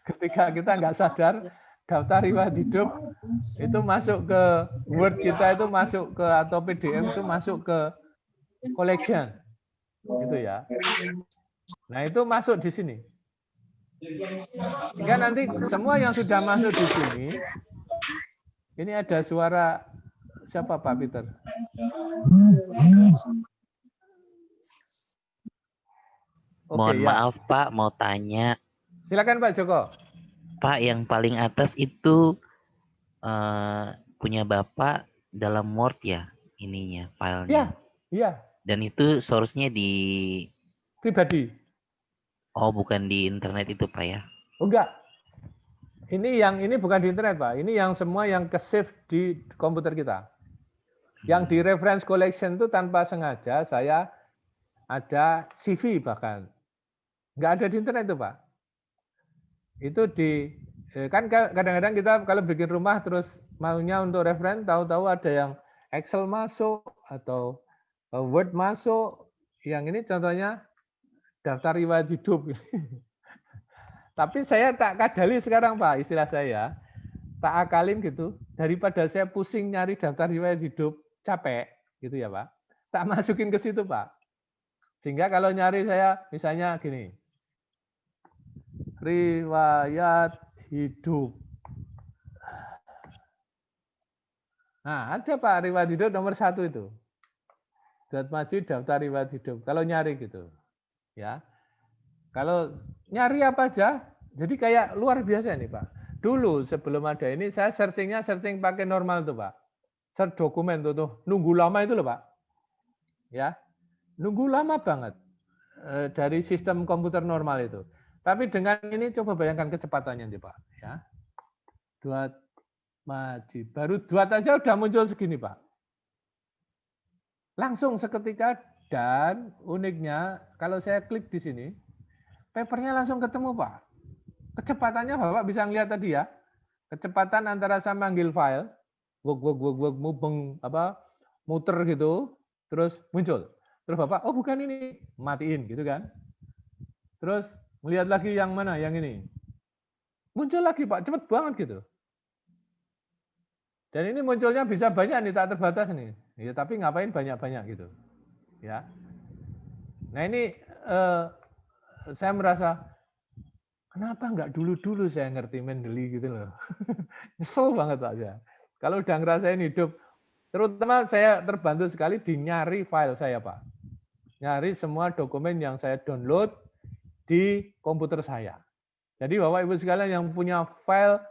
Ketika kita nggak sadar, daftar riwayat hidup itu masuk ke Word kita, itu masuk ke atau PDF itu masuk ke collection, gitu ya. Nah itu masuk di sini. Hingga nanti semua yang sudah masuk di sini, ini ada suara siapa Pak Peter? Mohon maaf Pak, mau tanya. Silakan Pak Joko. Pak, yang paling atas itu punya Bapak dalam Word ya ininya, filenya? Iya. Dan itu source-nya di pribadi. Oh, bukan di internet itu Pak ya? Enggak. Ini bukan di internet Pak. Ini yang semua yang ke-save di komputer kita. Yang di reference collection itu tanpa sengaja saya ada CV bahkan. Enggak ada di internet itu Pak. Itu kan kadang-kadang kita kalau bikin rumah terus maunya untuk reference, tahu-tahu ada yang Excel masuk atau Word masuk. Yang ini contohnya daftar riwayat hidup. Tapi saya tak kadali sekarang Pak, istilah saya. Tak akalin gitu. Daripada saya pusing nyari daftar riwayat hidup, capek gitu ya Pak. Tak masukin ke situ Pak. Sehingga kalau nyari saya misalnya gini. Riwayat hidup. Nah, ada Pak riwayat hidup nomor 1 itu. Dwatmaji daftar riwayat hidup. Kalau nyari gitu. Ya. Kalau nyari apa aja, jadi kayak luar biasa nih Pak. Dulu sebelum ada ini saya searching pakai normal tuh Pak. Search dokumen tuh, nunggu lama itu loh Pak. Ya. Nunggu lama banget dari sistem komputer normal itu. Tapi dengan ini coba bayangkan kecepatannya nih Pak. Ya. Dwatmaji. Baru Dwat aja udah muncul segini Pak. Langsung seketika dan uniknya kalau saya klik di sini, papernya langsung ketemu Pak. Kecepatannya Bapak bisa ngelihat tadi ya. Kecepatan antara saya manggil file, muter gitu, terus muncul. Terus Bapak, oh bukan ini, matiin gitu kan. Terus melihat lagi yang mana, yang ini. Muncul lagi Pak, cepet banget gitu. Dan ini munculnya bisa banyak nih, tak terbatas nih. Ya, tapi ngapain banyak-banyak gitu. Ya. Nah ini saya merasa, kenapa nggak dulu-dulu saya ngerti Mendeley gitu loh. Nyesel banget Pak saya. Kalau udah ngerasain hidup, terutama saya terbantu sekali di nyari file saya Pak. Nyari semua dokumen yang saya download di komputer saya. Jadi Bapak Ibu sekalian yang punya file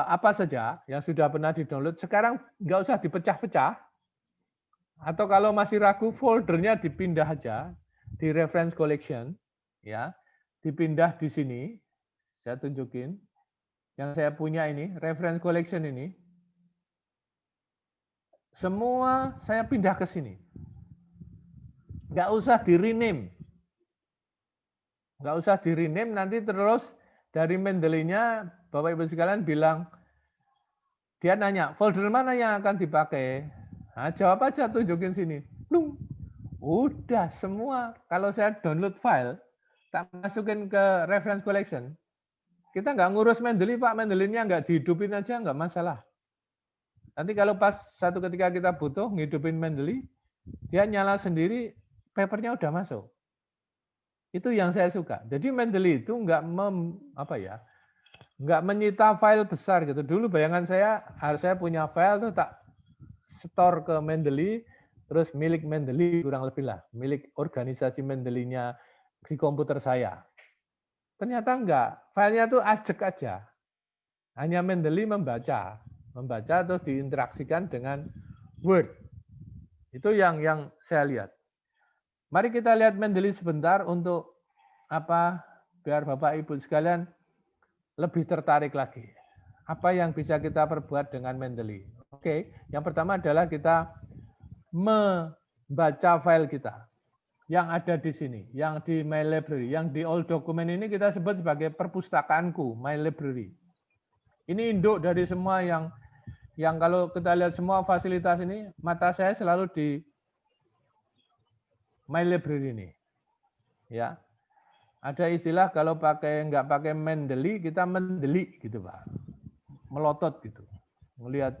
apa saja yang sudah pernah di-download, sekarang nggak usah dipecah-pecah, atau kalau masih ragu, foldernya dipindah aja di reference collection, ya, dipindah di sini. Saya tunjukin yang saya punya ini, reference collection ini, semua saya pindah ke sini. Nggak usah di-rename. Nggak usah di-rename, nanti terus dari Mendeley-nya Bapak Ibu sekalian bilang, dia nanya, folder mana yang akan dipakai? Nah, jawab aja, tunjukin sini. Plung. Udah semua, kalau saya download file, tak masukin ke reference collection, kita nggak ngurus Mendeley Pak, Mendeley-nya nggak dihidupin aja, nggak masalah. Nanti kalau pas satu ketika kita butuh ngidupin Mendeley, dia nyala sendiri, papernya udah masuk. Itu yang saya suka. Jadi Mendeley itu nggak nggak menyita file besar gitu. Dulu bayangan saya punya file tuh tak store ke Mendeley, terus milik Mendeley kurang lebih lah, milik organisasi Mendeley-nya di komputer saya. Ternyata enggak, filenya tuh ajek aja. Hanya Mendeley membaca terus diinteraksikan dengan Word. Itu yang saya lihat. Mari kita lihat Mendeley sebentar untuk apa, biar Bapak Ibu sekalian lebih tertarik lagi. Apa yang bisa kita perbuat dengan Mendeley? Oke, yang pertama adalah kita membaca file kita yang ada di sini, yang di My Library, yang di all document ini kita sebut sebagai perpustakaanku, My Library. Ini induk dari semua yang kalau kita lihat semua fasilitas ini, mata saya selalu di My Library ini. Ya. Ada istilah kalau nggak pakai Mendeley, kita mendeli gitu Pak. Melotot gitu. Melihat.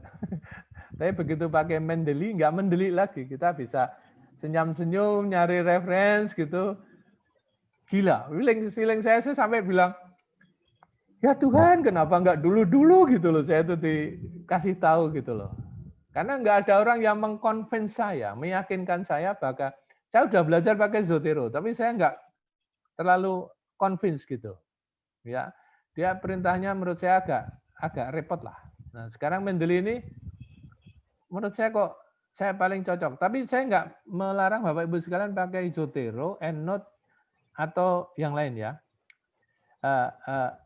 Tapi begitu pakai Mendeley, nggak mendeli lagi. Kita bisa senyum-senyum, nyari reference gitu. Gila. Feeling saya sampai bilang, ya Tuhan, kenapa nggak dulu-dulu gitu loh. Saya itu dikasih tahu gitu loh. Karena nggak ada orang yang mengconvince saya, meyakinkan saya bahwa saya udah belajar pakai Zotero, tapi saya nggak terlalu convince gitu. Ya, dia perintahnya menurut saya agak repot lah. Nah, sekarang Mendeley ini menurut saya kok saya paling cocok. Tapi saya nggak melarang Bapak Ibu sekalian pakai Zotero, EndNote atau yang lain ya.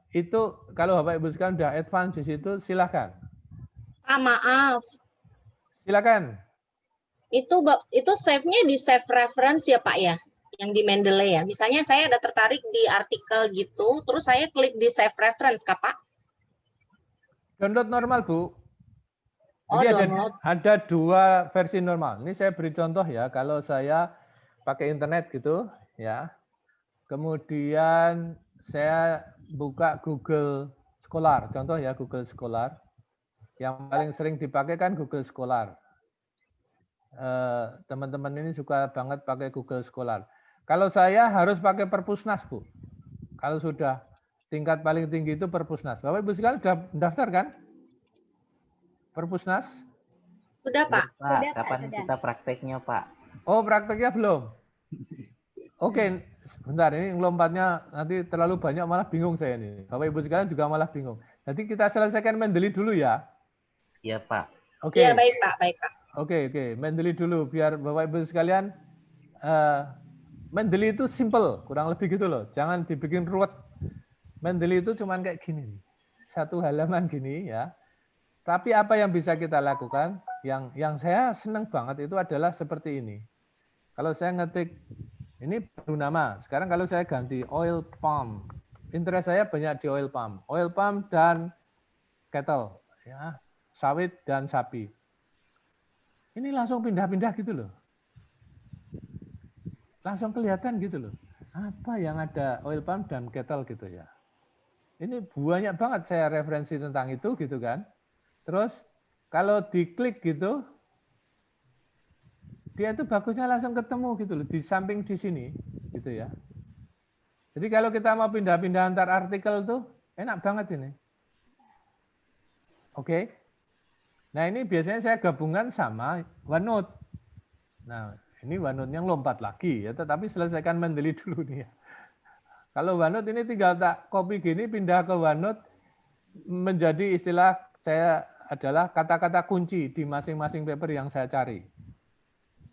Itu kalau Bapak Ibu sekalian udah advance di situ, silakan. Pak, maaf. Silakan. Itu save-nya di save reference ya Pak ya? Yang di Mendeley ya. Misalnya saya ada tertarik di artikel gitu, terus saya klik di save reference Kak Pak? Download normal Bu. Oh, Jadi download. ada dua versi normal. Ini saya beri contoh ya, kalau saya pakai internet gitu ya. Kemudian saya buka Google Scholar, contoh ya Google Scholar. Yang paling sering dipakai kan Google Scholar. Teman-teman ini suka banget pakai Google Scholar. Kalau saya harus pakai Perpusnas, Bu. Kalau sudah tingkat paling tinggi itu Perpusnas. Bapak Ibu sekalian sudah mendaftar kan? Perpusnas? Sudah Pak. Pak, Sudah, Pak, kapan sudah. kita prakteknya Pak? Oh, prakteknya belum? Oke, sebentar, ini lompatnya nanti terlalu banyak malah bingung saya nih. Bapak Ibu sekalian juga malah bingung. Jadi kita selesaikan Mendeley dulu ya. Iya Pak. Oke. Iya, baik Pak, baik Pak. Oke, Mendeley dulu biar Bapak Ibu sekalian Mendeley itu simple, kurang lebih gitu loh. Jangan dibikin ruwet. Mendeley itu cuman kayak gini. Satu halaman gini ya. Tapi apa yang bisa kita lakukan? Yang saya senang banget itu adalah seperti ini. Kalau saya ngetik ini baru nama. Sekarang kalau saya ganti oil palm. Interest saya banyak di oil palm. Oil palm dan cattle ya. Sawit dan sapi. Ini langsung pindah-pindah gitu loh. langsung kelihatan gitu loh. Apa yang ada oil pump dan kettle gitu ya. Ini banyak banget saya referensi tentang itu gitu kan. Terus kalau diklik gitu, dia itu bagusnya langsung ketemu gitu loh, di samping di sini gitu ya. Jadi kalau kita mau pindah-pindah antar artikel tuh enak banget ini. Oke. Nah ini biasanya saya gabungan sama OneNote. Nah ini OneNote yang lompat lagi ya, tetapi selesaikan Mendeley dulu nih ya. Kalau OneNote ini tinggal tak copy gini, pindah ke OneNote, menjadi istilah saya adalah kata-kata kunci di masing-masing paper yang saya cari.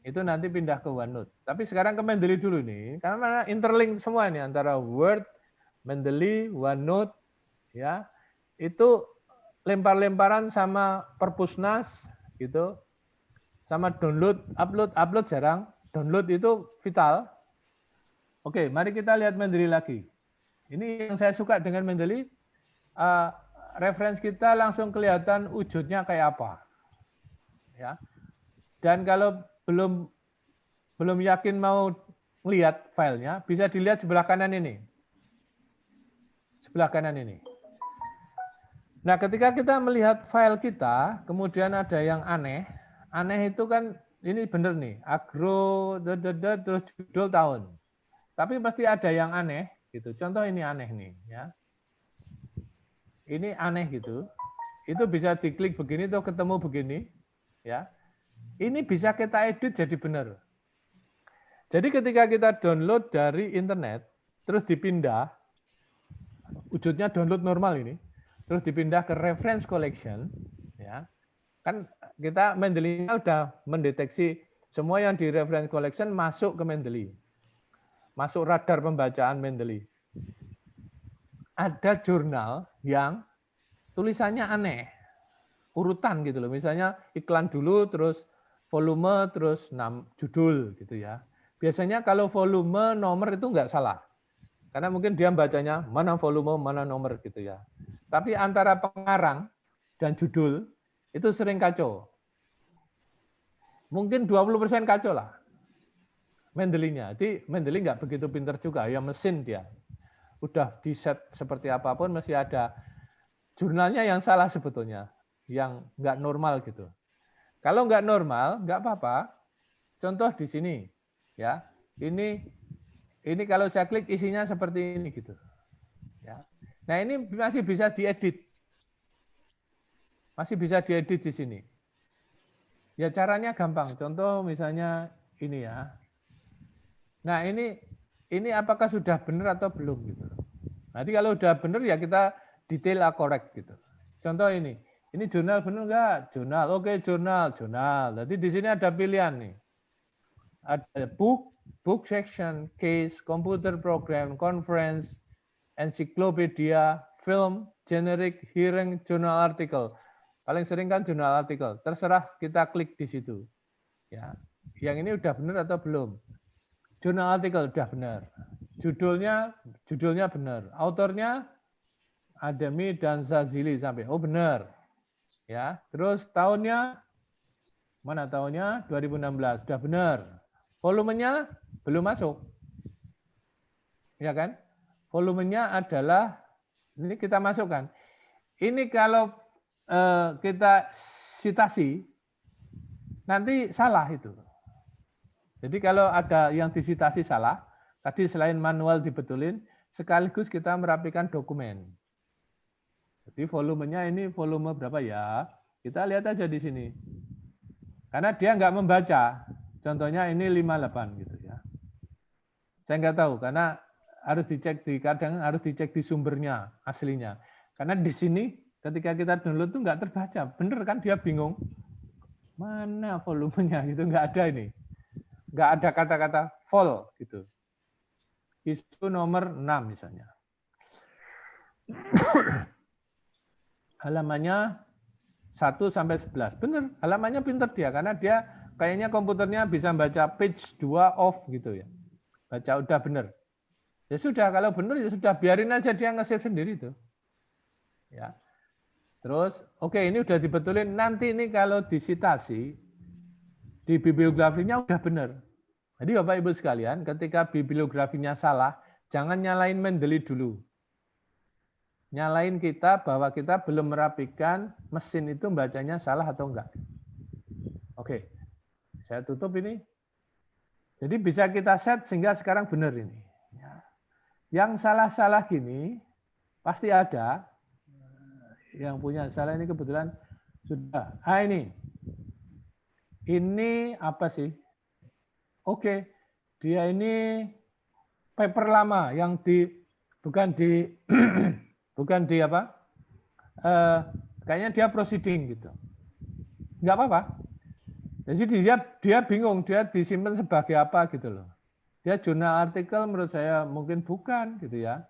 Itu nanti pindah ke OneNote. Tapi sekarang ke Mendeley dulu nih, karena interlink semua ini antara Word, Mendeley, OneNote, ya itu lempar-lemparan sama Perpusnas gitu, sama download, upload jarang, download itu vital. Oke, mari kita lihat Mendeley lagi. Ini yang saya suka dengan Mendeley, referensi kita langsung kelihatan wujudnya kayak apa, ya. Dan kalau belum yakin mau lihat filenya, bisa dilihat sebelah kanan ini, sebelah kanan ini. Nah, ketika kita melihat file kita, kemudian ada yang aneh itu kan ini benar nih, agro terus judul tahun. Tapi pasti ada yang aneh gitu. Contoh ini aneh nih ya. Ini aneh gitu. Itu bisa diklik begini tuh ketemu begini ya. Ini bisa kita edit jadi benar. Jadi ketika kita download dari internet terus dipindah, wujudnya download normal ini, terus dipindah ke reference collection ya. Kan kita Mendeley udah mendeteksi semua yang di reference collection masuk ke Mendeley. Masuk radar pembacaan Mendeley. Ada jurnal yang tulisannya aneh, urutan gitu loh. Misalnya iklan dulu, terus volume, terus judul gitu ya. Biasanya kalau volume nomor itu nggak salah, karena mungkin dia bacanya mana volume, mana nomor gitu ya. Tapi antara pengarang dan judul itu sering kacau. Mungkin 20% kacau lah. Mendeley-nya. Jadi Mendeley nggak begitu pintar juga, ya mesin dia. Udah di set seperti apapun masih ada jurnalnya yang salah sebetulnya, yang nggak normal gitu. Kalau nggak normal, nggak apa-apa. Contoh di sini, ya. Ini kalau saya klik isinya seperti ini gitu. Ya. Nah ini masih bisa diedit. Masih bisa diedit di sini. Ya caranya gampang. Contoh misalnya ini ya. Nah ini apakah sudah benar atau belum gitu. Nanti kalau sudah benar ya kita detail correct gitu. Contoh ini jurnal benar nggak? Jurnal, oke jurnal. Jadi di sini ada pilihan nih. Ada book section, case, computer program, conference, encyclopedia, film, generic, hearing, journal article. Paling sering kan jurnal artikel. Terserah kita klik di situ. Ya, yang ini udah benar atau belum? Jurnal artikel udah benar. Judulnya benar. Autornya Ademi dan Zazili sampai. Oh benar. Ya, terus tahunnya mana tahunnya? 2016 sudah benar. Volumenya belum masuk. Ya kan? Volumenya adalah ini kita masukkan. Ini kalau kita sitasi nanti salah itu. Jadi kalau ada yang disitasi salah, tadi selain manual dibetulin, sekaligus kita merapikan dokumen. Jadi volumenya ini volume berapa ya? Kita lihat aja di sini. Karena dia nggak membaca. Contohnya ini 58 gitu ya. Saya nggak tahu karena harus dicek kadang harus dicek di sumbernya aslinya. Karena di sini ketika kita download tuh nggak terbaca. Bener kan dia bingung. Mana volumenya gitu nggak ada ini. Nggak ada kata-kata vol gitu. Isu nomor 6 misalnya. Halamannya 1 sampai 11. Benar, halamannya pinter dia karena dia kayaknya komputernya bisa baca page 2 off gitu ya. Baca udah benar. Ya sudah, kalau benar ya sudah biarin aja dia nge-save sendiri tuh. Ya. Terus oke, ini udah dibetulin. Nanti ini kalau disitasi di bibliografinya udah benar. Jadi Bapak Ibu sekalian, ketika bibliografinya salah, jangan nyalain Mendeley dulu. Nyalain kita bahwa kita belum merapikan mesin itu bacanya salah atau enggak. Oke, saya tutup ini. Jadi bisa kita set sehingga sekarang benar ini. Yang salah-salah gini pasti ada. Yang punya salah ini kebetulan sudah. Ini apa sih? Oke, dia ini paper lama yang bukan di apa? Kayaknya dia proceeding gitu. Enggak apa-apa. Jadi dia bingung, dia disimpan sebagai apa gitu loh. Dia jurnal artikel menurut saya mungkin bukan gitu ya.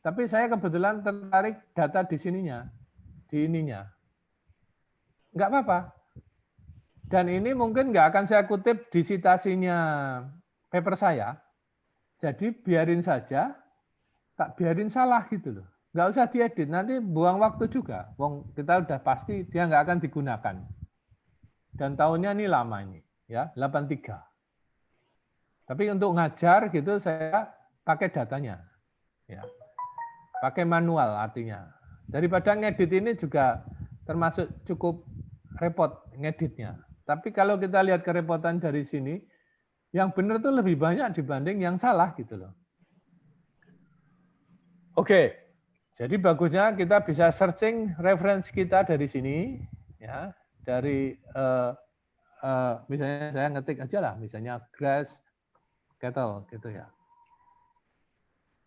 Tapi saya kebetulan tertarik data di sininya, di ininya. Enggak apa-apa. Dan ini mungkin nggak akan saya kutip di citasinya paper saya. Jadi biarin saja, tak biarin salah gitu loh. Nggak usah diedit, nanti buang waktu juga. Wong kita udah pasti dia nggak akan digunakan. Dan tahunnya ini lama ini, ya 83. Tapi untuk ngajar gitu saya pakai datanya, ya, pakai manual artinya. Daripada ngedit ini juga termasuk cukup repot ngeditnya. Tapi kalau kita lihat kerepotan dari sini, yang benar tuh lebih banyak dibanding yang salah gitu loh. Oke, jadi bagusnya kita bisa searching reference kita dari sini, ya, dari misalnya saya ngetik aja lah, misalnya grass cattle gitu ya.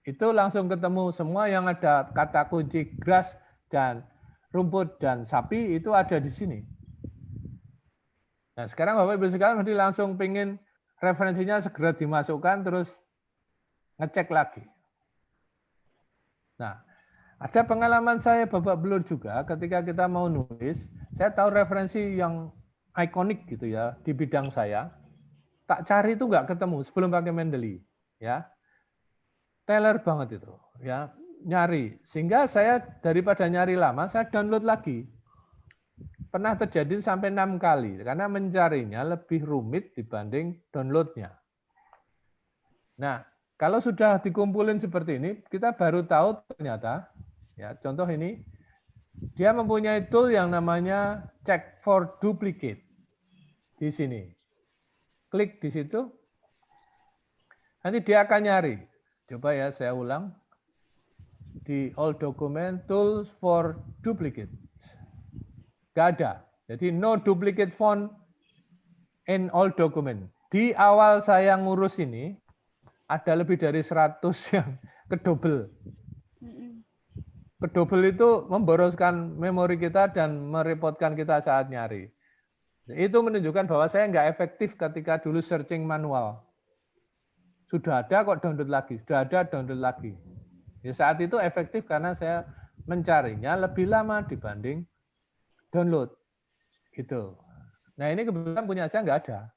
Itu langsung ketemu semua yang ada kata kunci grass dan rumput dan sapi itu ada di sini. Nah sekarang Bapak Ibu sekalian nanti langsung pingin referensinya segera dimasukkan terus ngecek lagi. Nah ada pengalaman saya babak belur juga ketika kita mau nulis, saya tahu referensi yang ikonik gitu ya di bidang saya, tak cari itu nggak ketemu sebelum pakai Mendeley, ya, teler banget itu, ya, nyari, sehingga saya daripada nyari lama, saya download lagi. Pernah terjadi sampai 6 kali karena mencarinya lebih rumit dibanding downloadnya. Nah, kalau sudah dikumpulin seperti ini, kita baru tahu ternyata, ya, contoh ini. Dia mempunyai tool yang namanya check for duplicate di sini. Klik di situ, nanti dia akan nyari. Coba ya saya ulang. Di all document tools for duplicate. Gak ada. Jadi no duplicate font in all document. Di awal saya ngurus ini, ada lebih dari 100 yang kedouble. Kedouble itu memboroskan memori kita dan merepotkan kita saat nyari. Itu menunjukkan bahwa saya nggak efektif ketika dulu searching manual. Sudah ada kok download lagi, sudah ada download lagi. Ya, saat itu efektif karena saya mencarinya lebih lama dibanding download. Gitu. Nah ini kebetulan punya saya nggak ada.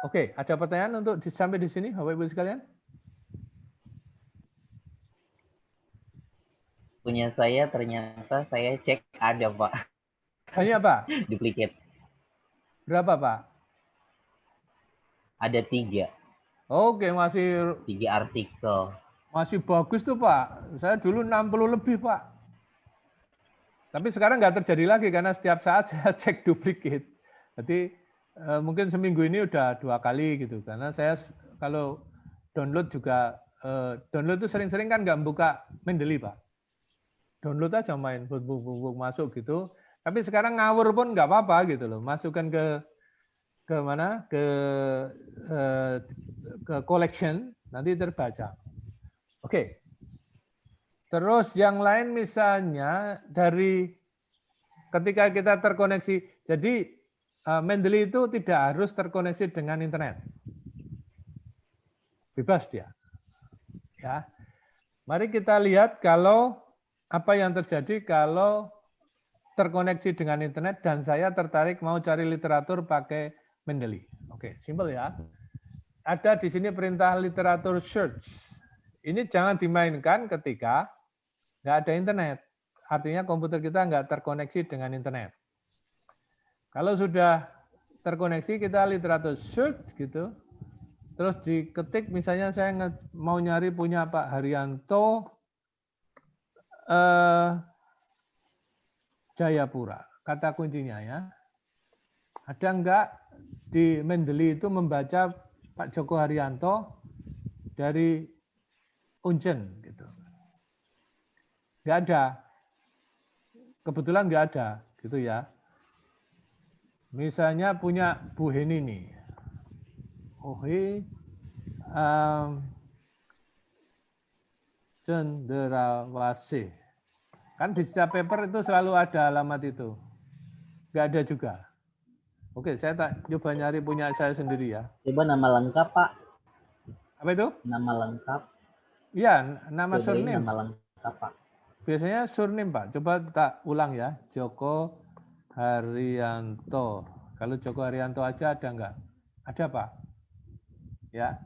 Oke, ada pertanyaan untuk sampai di sini, Bapak Ibu sekalian? Punya saya ternyata saya cek ada, Pak. Banyak Pak? Duplicate. Berapa Pak? Ada 3. Oke, masih 3 artikel. Masih bagus tuh Pak. Saya dulu 60 lebih Pak. Tapi sekarang nggak terjadi lagi karena setiap saat saya cek duplicate. Jadi mungkin seminggu ini udah 2 kali gitu. Karena saya kalau download juga, download itu sering-sering kan nggak buka Mendeley Pak. Download aja main, buk masuk gitu. Tapi sekarang ngawur pun nggak apa-apa gitu loh. Masukkan ke mana? Ke collection, nanti terbaca. Oke. Terus yang lain misalnya dari ketika kita terkoneksi, jadi Mendeley itu tidak harus terkoneksi dengan internet. Bebas dia. Ya. Mari kita lihat kalau apa yang terjadi kalau terkoneksi dengan internet dan saya tertarik mau cari literatur pakai Mendeley. Oke, simpel ya. Ada di sini perintah literatur search. Ini jangan dimainkan ketika nggak ada internet. Artinya komputer kita nggak terkoneksi dengan internet. Kalau sudah terkoneksi, kita literatur search gitu. Terus diketik misalnya saya mau nyari punya Pak Haryanto Jayapura. Kata kuncinya ya. Ada enggak di Mendeley itu membaca Pak Joko Haryanto dari Unjen gitu. Enggak ada. Kebetulan enggak ada gitu ya. Misalnya punya Bu Heni nih. Cenderawasih. Kan di setiap paper itu selalu ada alamat itu. Enggak ada juga. Oke, saya tak coba nyari punya saya sendiri ya. Coba nama lengkap, Pak. Apa itu? Nama lengkap. Iya, nama Cobain surname. nama lengkap, Pak. Biasanya surname, Pak. Coba tak ulang ya. Joko Haryanto. Kalau Joko Haryanto aja ada enggak? Ada, Pak. Ya.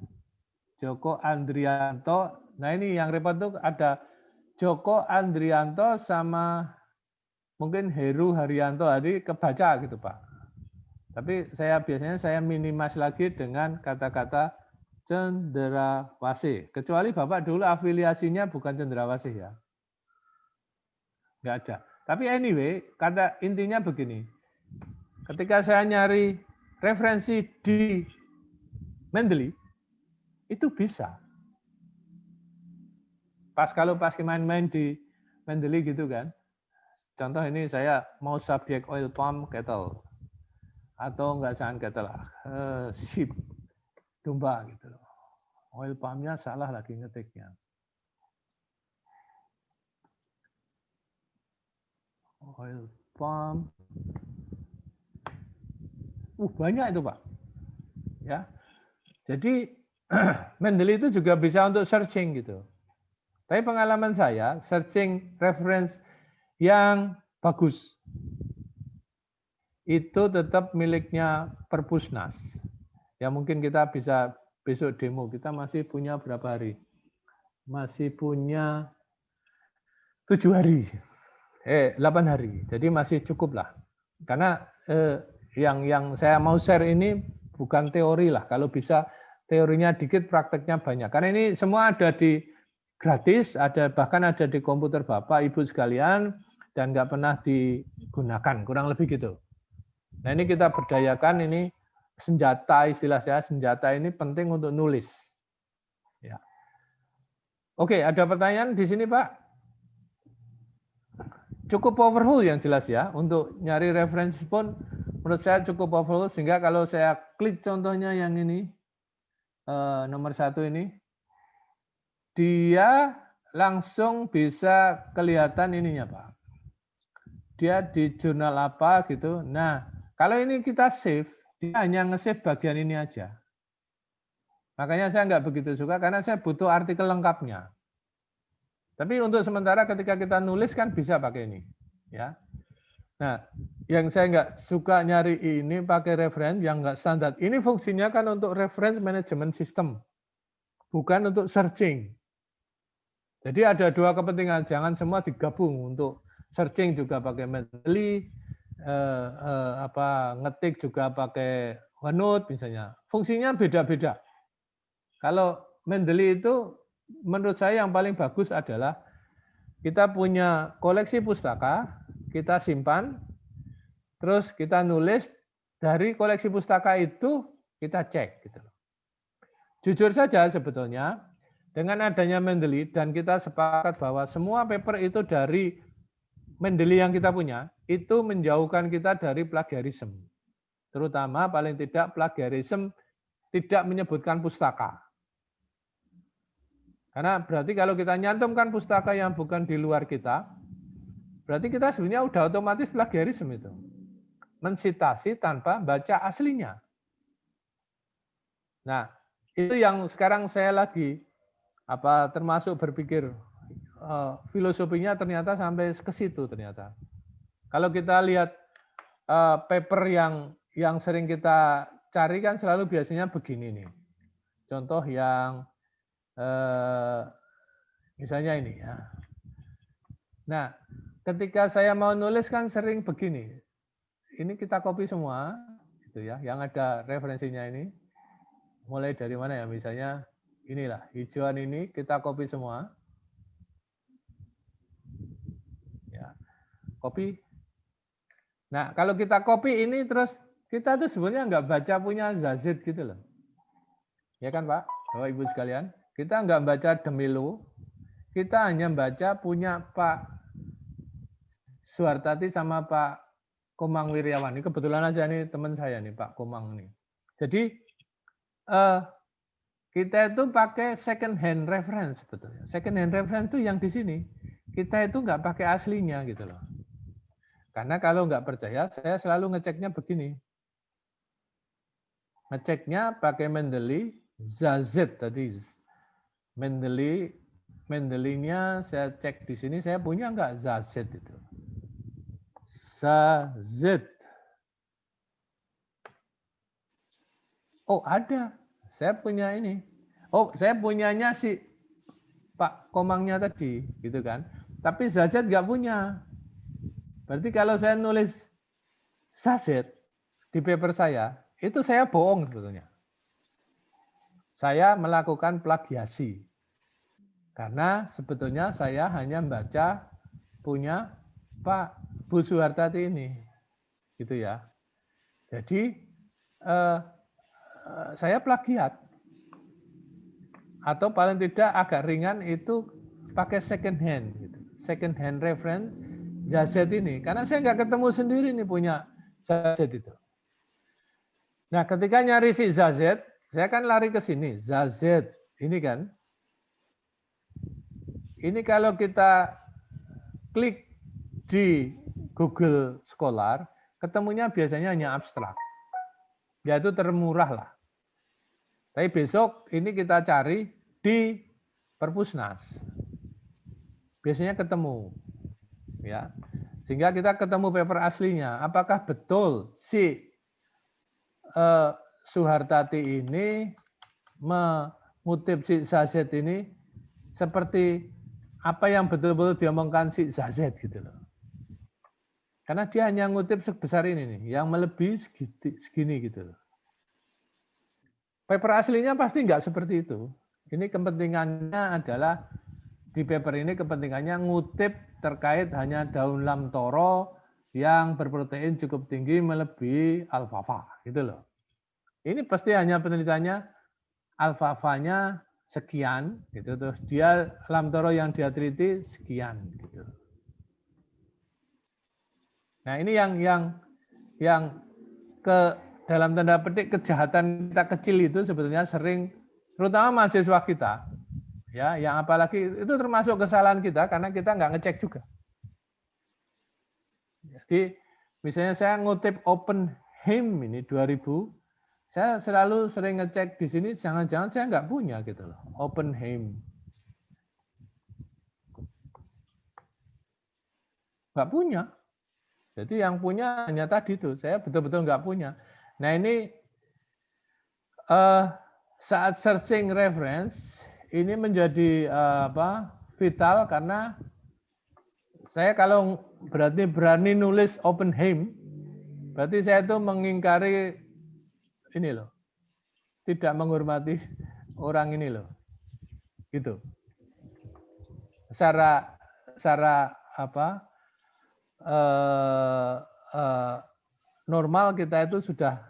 Joko Andrianto. Nah, ini yang repot tuh ada Joko Andrianto sama mungkin Heru Haryanto. Jadi kebaca gitu, Pak. Tapi biasanya saya minimas lagi dengan kata-kata Cenderawasih. Kecuali Bapak dulu afiliasinya bukan Cenderawasih ya. Enggak ada. Tapi anyway, kata intinya begini. Ketika saya nyari referensi di Mendeley, itu bisa. Kalau pas main-main di Mendeley gitu kan. Contoh ini saya mau subjek oil palm cattle. Atau enggak jangan cattle, sheep, domba gitu. Oil palmnya salah lagi ngetiknya. Oil palm. Banyak itu, Pak. Ya. Jadi Mendeley itu juga bisa untuk searching gitu. Tapi pengalaman saya, searching reference yang bagus itu tetap miliknya Perpusnas. Ya mungkin kita bisa besok demo. Kita masih punya berapa hari? Masih punya 7 hari. 8 hari. Jadi masih cukup lah. Karena yang saya mau share ini bukan teori lah. Kalau bisa teorinya dikit, prakteknya banyak. Karena ini semua ada di gratis, bahkan ada di komputer Bapak, Ibu sekalian, dan nggak pernah digunakan. Kurang lebih gitu. Nah ini kita berdayakan ini senjata, istilah saya senjata ini penting untuk nulis. Ya. Oke, ada pertanyaan di sini Pak? Cukup powerful yang jelas ya, untuk nyari referensi pun menurut saya cukup powerful, sehingga kalau saya klik contohnya yang ini, nomor 1 ini, dia langsung bisa kelihatan ininya Pak. Dia di jurnal apa gitu. Nah, kalau ini kita save, dia hanya nge-save bagian ini aja. Makanya saya nggak begitu suka, karena saya butuh artikel lengkapnya. Tapi untuk sementara ketika kita nulis kan bisa pakai ini. Ya. Nah, yang saya nggak suka nyari ini pakai reference yang nggak standar. Ini fungsinya kan untuk reference management system, bukan untuk searching. Jadi ada dua kepentingan, jangan semua digabung untuk searching juga pakai Mendeley, ngetik juga pakai OneNote misalnya. Fungsinya beda-beda. Kalau Mendeley itu menurut saya yang paling bagus adalah kita punya koleksi pustaka, kita simpan, terus kita nulis dari koleksi pustaka itu kita cek. Gitu. Jujur saja sebetulnya dengan adanya Mendeley dan kita sepakat bahwa semua paper itu dari Mendeley yang kita punya, itu menjauhkan kita dari plagiarisme. Terutama paling tidak plagiarisme tidak menyebutkan pustaka. Karena berarti kalau kita nyantumkan pustaka yang bukan di luar kita, berarti kita sebenarnya udah otomatis plagiarisme itu. Mensitasi tanpa baca aslinya. Nah, itu yang sekarang saya lagi termasuk berpikir filosofinya ternyata sampai ke situ ternyata. Kalau kita lihat paper yang sering kita cari kan selalu biasanya begini nih. Contoh yang misalnya ini ya. Nah, ketika saya mau nulis kan sering begini. Ini kita copy semua gitu ya, yang ada referensinya ini. mulai dari mana ya? Misalnya inilah, hijauan ini kita copy semua. Ya, copy. Nah, kalau kita copy ini terus kita tuh sebenarnya nggak baca punya Zazid gitu loh. Ya kan Pak, Bapak Ibu sekalian? Kita nggak baca Demilo, kita hanya baca punya Pak Suhartati sama Pak Komang Wiryawan. Ini kebetulan aja nih teman saya nih Pak Komang nih. Jadi kita itu pakai second hand reference sebetulnya. Second hand reference itu yang di sini. Kita itu nggak pakai aslinya gitu loh. Karena kalau nggak percaya, saya selalu ngeceknya begini. Ngeceknya pakai Mendeley Zazid tadi. Mendeley-nya saya cek di sini, saya punya nggak Zazid itu. Zazid. Oh ada, saya punya ini. Oh saya punyanya si Pak Komangnya tadi, gitu kan. Tapi Zazid nggak punya. Berarti kalau saya nulis Zazid di paper saya, itu saya bohong sebetulnya. Saya melakukan plagiasi. Karena sebetulnya saya hanya membaca punya Pak Bu Suhartati ini. Gitu ya. Jadi saya plagiat. Atau paling tidak agak ringan itu pakai second hand. Gitu. Second hand reference Zazid ini. Karena saya nggak ketemu sendiri nih punya Zazid itu. Nah ketika nyari si Zazid, saya kan lari ke sini. Zazid, ini kan. Ini kalau kita klik di Google Scholar, ketemunya biasanya hanya abstrak. Yaitu termurah lah. Tapi besok ini kita cari di Perpusnas. Biasanya ketemu. Ya. Sehingga kita ketemu paper aslinya. Apakah betul si Suhartati ini mengutip si Zazid ini seperti apa yang betul-betul diomongkan si Zazid gitu loh. Karena dia hanya ngutip sebesar ini nih, yang melebihi segini gitu loh. Paper aslinya pasti nggak seperti itu. Ini kepentingannya adalah di paper ini kepentingannya ngutip terkait hanya daun lamtoro yang berprotein cukup tinggi melebihi alfalfa gitu loh. Ini pasti hanya penelitiannya alfalfanya sekian gitu, terus dia lamtoro yang dia teliti sekian gitu. Nah ini yang ke dalam tanda petik kejahatan kita kecil itu sebetulnya sering, terutama mahasiswa kita, ya, yang apalagi itu termasuk kesalahan kita karena kita nggak ngecek juga. Jadi misalnya saya ngutip Oppenheim ini 2000. Saya selalu sering ngecek di sini, jangan-jangan saya nggak punya gitu loh, Oppenheim. Nggak punya. Jadi yang punya hanya tadi tuh, saya betul-betul nggak punya. Nah ini saat searching reference, ini menjadi vital karena saya kalau berani nulis Oppenheim, berarti saya itu mengingkari ini loh, tidak menghormati orang ini loh, gitu. Secara normal kita itu sudah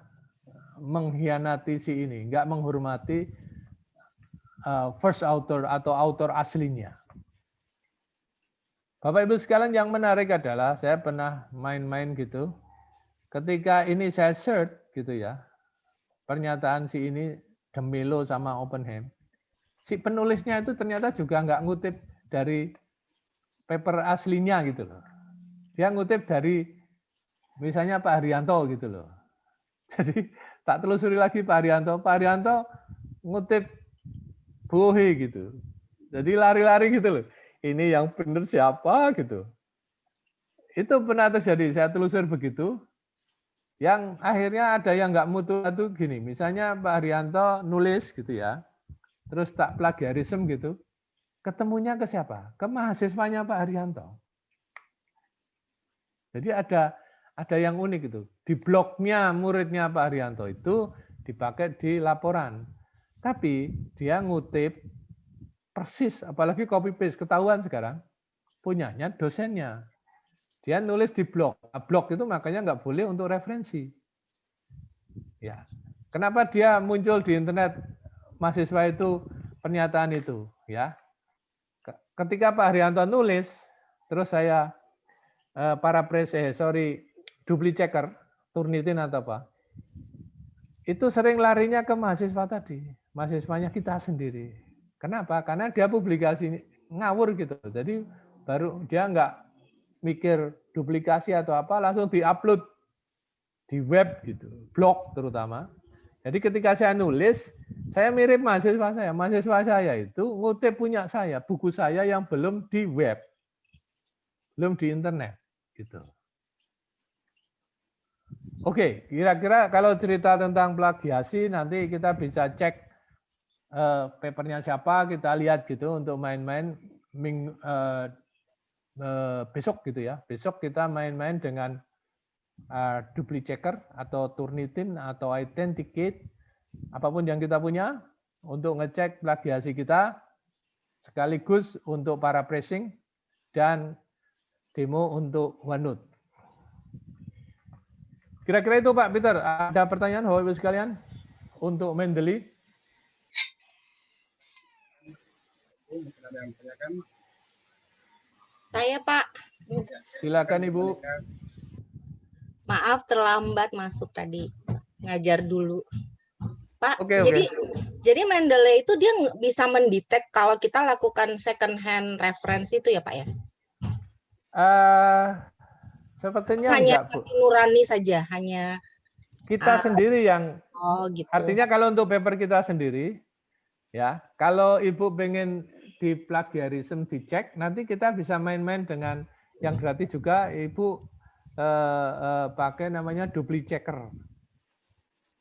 mengkhianati si ini, nggak menghormati first author atau author aslinya. Bapak Ibu sekalian, yang menarik adalah saya pernah main-main gitu, ketika ini saya search gitu ya. Pernyataan si ini Demilo sama Oppenheim, si penulisnya itu ternyata juga nggak ngutip dari paper aslinya gitu loh. Dia ngutip dari misalnya Pak Haryanto gitu loh. Jadi tak telusuri lagi Pak Haryanto ngutip Bohe gitu. Jadi lari-lari gitu loh. Ini yang benar siapa gitu. Itu pernah terjadi, saya telusur begitu. Yang akhirnya ada yang nggak mutu itu gini, misalnya Pak Haryanto nulis gitu ya, terus tak plagiarisme gitu, ketemunya ke siapa? Ke mahasiswanya Pak Haryanto. Jadi ada yang unik itu. Di blognya muridnya Pak Haryanto itu dipakai di laporan. Tapi dia ngutip persis, apalagi copy paste, ketahuan sekarang punyanya dosennya. Dia nulis di blog. Nah, blog itu makanya nggak boleh untuk referensi. Ya, kenapa dia muncul di internet mahasiswa itu pernyataan itu? Ya, ketika Pak Haryanto nulis, terus saya dupli checker, Turnitin atau apa? Itu sering larinya ke mahasiswa tadi, mahasiswanya kita sendiri. Kenapa? Karena dia publikasi ngawur gitu. Jadi baru dia nggak mikir duplikasi atau apa, langsung diupload di web gitu, blog terutama. Jadi ketika saya nulis, saya mirip mahasiswa saya. Mahasiswa saya itu ngutip punya saya, buku saya yang belum di web, belum di internet gitu. Oke, kira-kira kalau cerita tentang plagiasi nanti kita bisa cek papernya siapa, kita lihat gitu untuk main-main besok gitu ya. Besok kita main-main dengan dupli checker atau Turnitin atau Authenticate, apapun yang kita punya untuk ngecek plagiasi kita, sekaligus untuk paraphrasing dan demo untuk OneNote. Kira-kira itu Pak Peter, ada pertanyaan Bapak Ibu sekalian untuk Mendeley? Ada yang tanyakan? Saya Pak. Silakan Ibu. Maaf terlambat masuk tadi. Ngajar dulu. Pak, Oke. jadi Mendeley itu dia bisa mendetek kalau kita lakukan second hand reference itu ya Pak ya? Sepertinya Hanya enggak, Bu. nurani saja, hanya Kita sendiri yang gitu. Artinya kalau untuk paper kita sendiri, ya, kalau Ibu pengen di plagiarism dicek, nanti kita bisa main-main dengan yang gratis juga. Ibu pakai namanya dupli checker.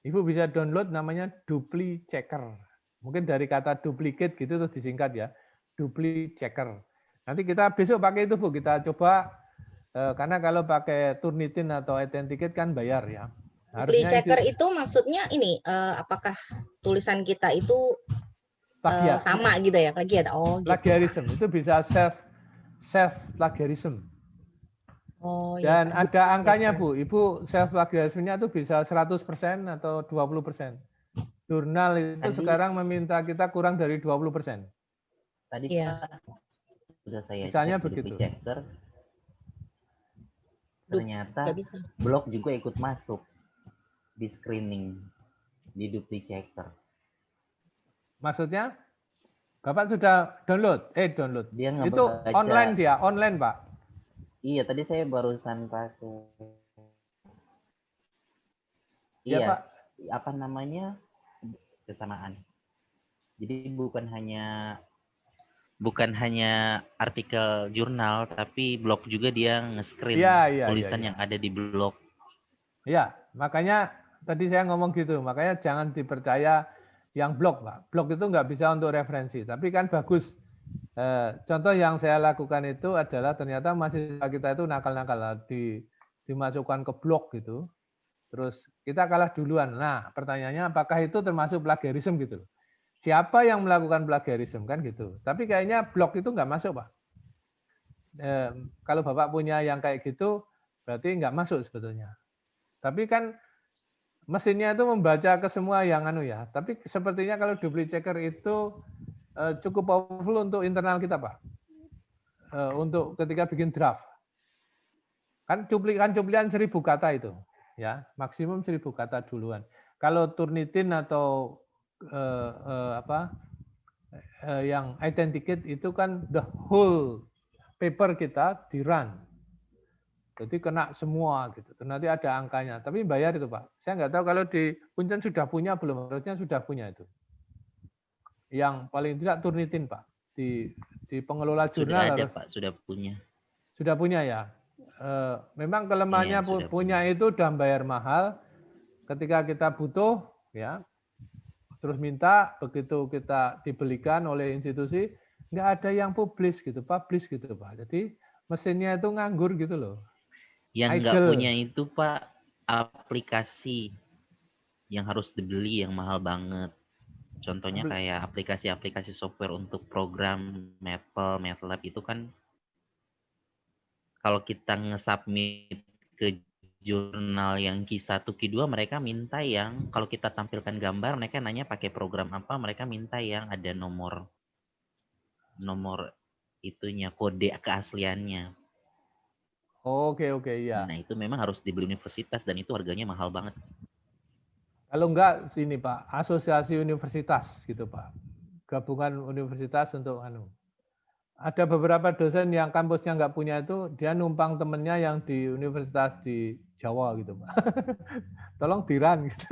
Ibu bisa download namanya dupli checker. Mungkin dari kata duplicate gitu terus disingkat ya, dupli checker. Nanti kita besok pakai itu Bu, kita coba karena kalau pakai Turnitin atau Authenticate kan bayar ya. Dupli checker itu maksudnya ini apakah tulisan kita itu sama gitu ya, plagiat? Oh, gitu. Plagiarism itu bisa self plagiarism. Oh, dan ya, ada angkanya Bu, Ibu self plagiarismnya itu bisa 100% atau 20%. Jurnal itu Tadi, sekarang meminta kita kurang dari 20%. Tadi ya. Pak, sudah saya Misalnya cek begitu. di checker, ternyata blog juga ikut masuk di screening di dupli checker. Maksudnya Bapak sudah download? Download. Dia itu online dia, online Pak. Iya, tadi saya barusan pakai. Ya, iya, Pak. Apa namanya? Kesamaan. Jadi bukan hanya artikel jurnal, tapi blog juga dia nge-screen tulisan yang ada di blog. Ya, makanya tadi saya ngomong gitu. Makanya jangan dipercaya yang blog, Pak. Blog itu nggak bisa untuk referensi, tapi kan bagus. Contoh yang saya lakukan itu adalah ternyata mahasiswa kita itu nakal-nakal dimasukkan ke blog gitu. Terus kita kalah duluan. Nah, pertanyaannya apakah itu termasuk plagiarism gitu? Siapa yang melakukan plagiarism kan gitu? Tapi kayaknya blog itu nggak masuk, Pak. Kalau Bapak punya yang kayak gitu, berarti nggak masuk sebetulnya. Tapi kan mesinnya itu membaca ke semua yang ya. Tapi sepertinya kalau dupli checker itu cukup powerful untuk internal kita, Pak. Untuk ketika bikin draft. Kan cuplikan 1000 kata itu, ya, maksimum 1000 kata duluan. Kalau Turnitin atau yang Authenticate itu kan the whole paper kita di run. Jadi kena semua gitu. Nanti ada angkanya. Tapi bayar itu Pak. Saya nggak tahu kalau di Kuncen sudah punya belum. Harusnya sudah punya itu. Yang paling tidak Turnitin Pak. Di pengelola jurnal sudah ada, harus. Pak. Sudah punya. Sudah punya ya. Memang kelemahannya punya itu udah bayar mahal. Ketika kita butuh, ya, terus minta, begitu kita dibelikan oleh institusi, nggak ada yang publish gitu Pak. Jadi mesinnya itu nganggur gitu loh. Yang nggak punya itu Pak, aplikasi yang harus dibeli yang mahal banget. Contohnya kayak aplikasi-aplikasi software untuk program Maple, MATLAB itu kan kalau kita nge-submit ke jurnal yang Q1, Q2 mereka minta yang kalau kita tampilkan gambar mereka nanya pakai program apa, mereka minta yang ada nomor itunya, kode keasliannya. Oke, ya. Nah, itu memang harus dibeli universitas dan itu harganya mahal banget. Kalau enggak sini Pak, asosiasi universitas gitu Pak. Gabungan universitas untuk Ada beberapa dosen yang kampusnya nggak punya itu, dia numpang temennya yang di universitas di Jawa gitu Pak. Tolong diran gitu.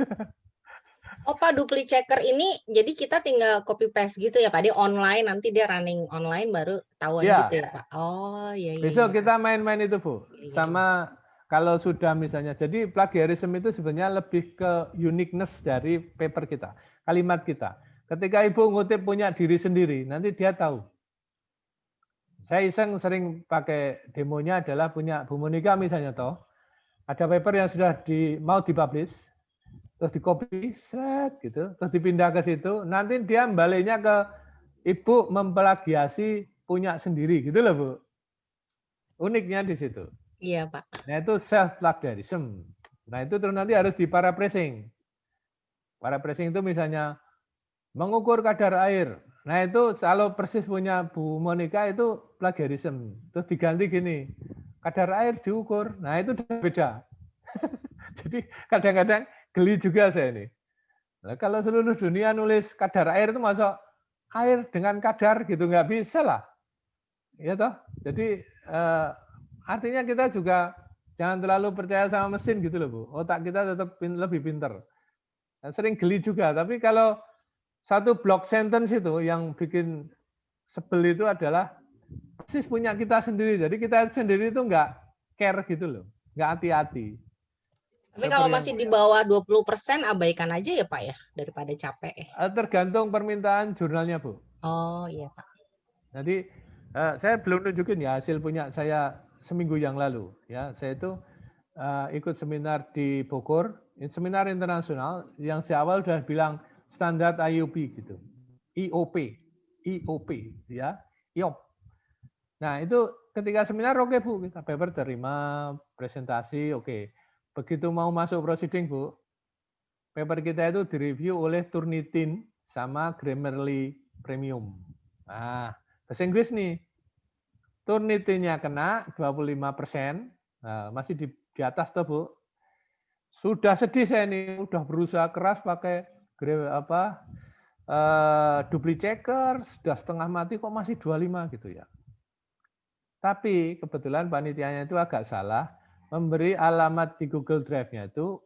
Oh Pak, dupli checker ini jadi kita tinggal copy paste gitu ya Pak, dia online, nanti dia running online baru tahuan Ya. gitu ya Pak. Oh iya. Besok kita main-main itu Bu, sama kalau sudah misalnya, jadi plagiarisme itu sebenarnya lebih ke uniqueness dari paper kita, kalimat kita. Ketika Ibu ngutip punya diri sendiri, nanti dia tahu. Saya iseng sering pakai demonya adalah punya Bu Monika misalnya toh, ada paper yang sudah mau dipublish, terus di-copy, set gitu, terus dipindah ke situ, nanti dia baliknya ke Ibu memplagiasi punya sendiri gitu loh Bu. Uniknya di situ. Iya Pak. Nah itu self plagiarism. Nah itu terus nanti harus di paraphrasing. Paraphrasing itu misalnya mengukur kadar air. Nah itu kalau persis punya Bu Monika itu plagiarism. Terus diganti gini, kadar air diukur. Nah itu beda. Jadi kadang-kadang geli juga saya ini. Nah, kalau seluruh dunia nulis kadar air itu masuk air dengan kadar gitu nggak bisa lah. Ya toh. Jadi artinya kita juga jangan terlalu percaya sama mesin gitu loh Bu. Otak kita tetap lebih pinter. Dan sering geli juga. Tapi kalau satu block sentence itu yang bikin sebel itu adalah persis punya kita sendiri. Jadi kita sendiri itu nggak care gitu loh. Nggak hati-hati. Tapi kalau masih di bawah 20% abaikan aja ya Pak ya, daripada capek. Tergantung permintaan jurnalnya Bu. Oh iya Pak. Jadi saya belum nunjukin ya hasil punya saya seminggu yang lalu. Ya, saya itu ikut seminar di Bogor, seminar internasional yang si awal sudah bilang standar IOP gitu, IOP, ya, IOP. Nah itu ketika seminar oke Bu, kita paper terima, presentasi oke. Begitu mau masuk proceeding Bu, paper kita itu direview oleh Turnitin sama Grammarly Premium. Nah, bahasa Inggris nih, Turnitinnya kena 25%, nah, masih di atas tuh Bu. Sudah sedih saya nih, udah berusaha keras pakai dupli checker, sudah setengah mati kok masih 25 gitu ya. Tapi kebetulan panitianya itu agak salah, memberi alamat di Google Drive-nya itu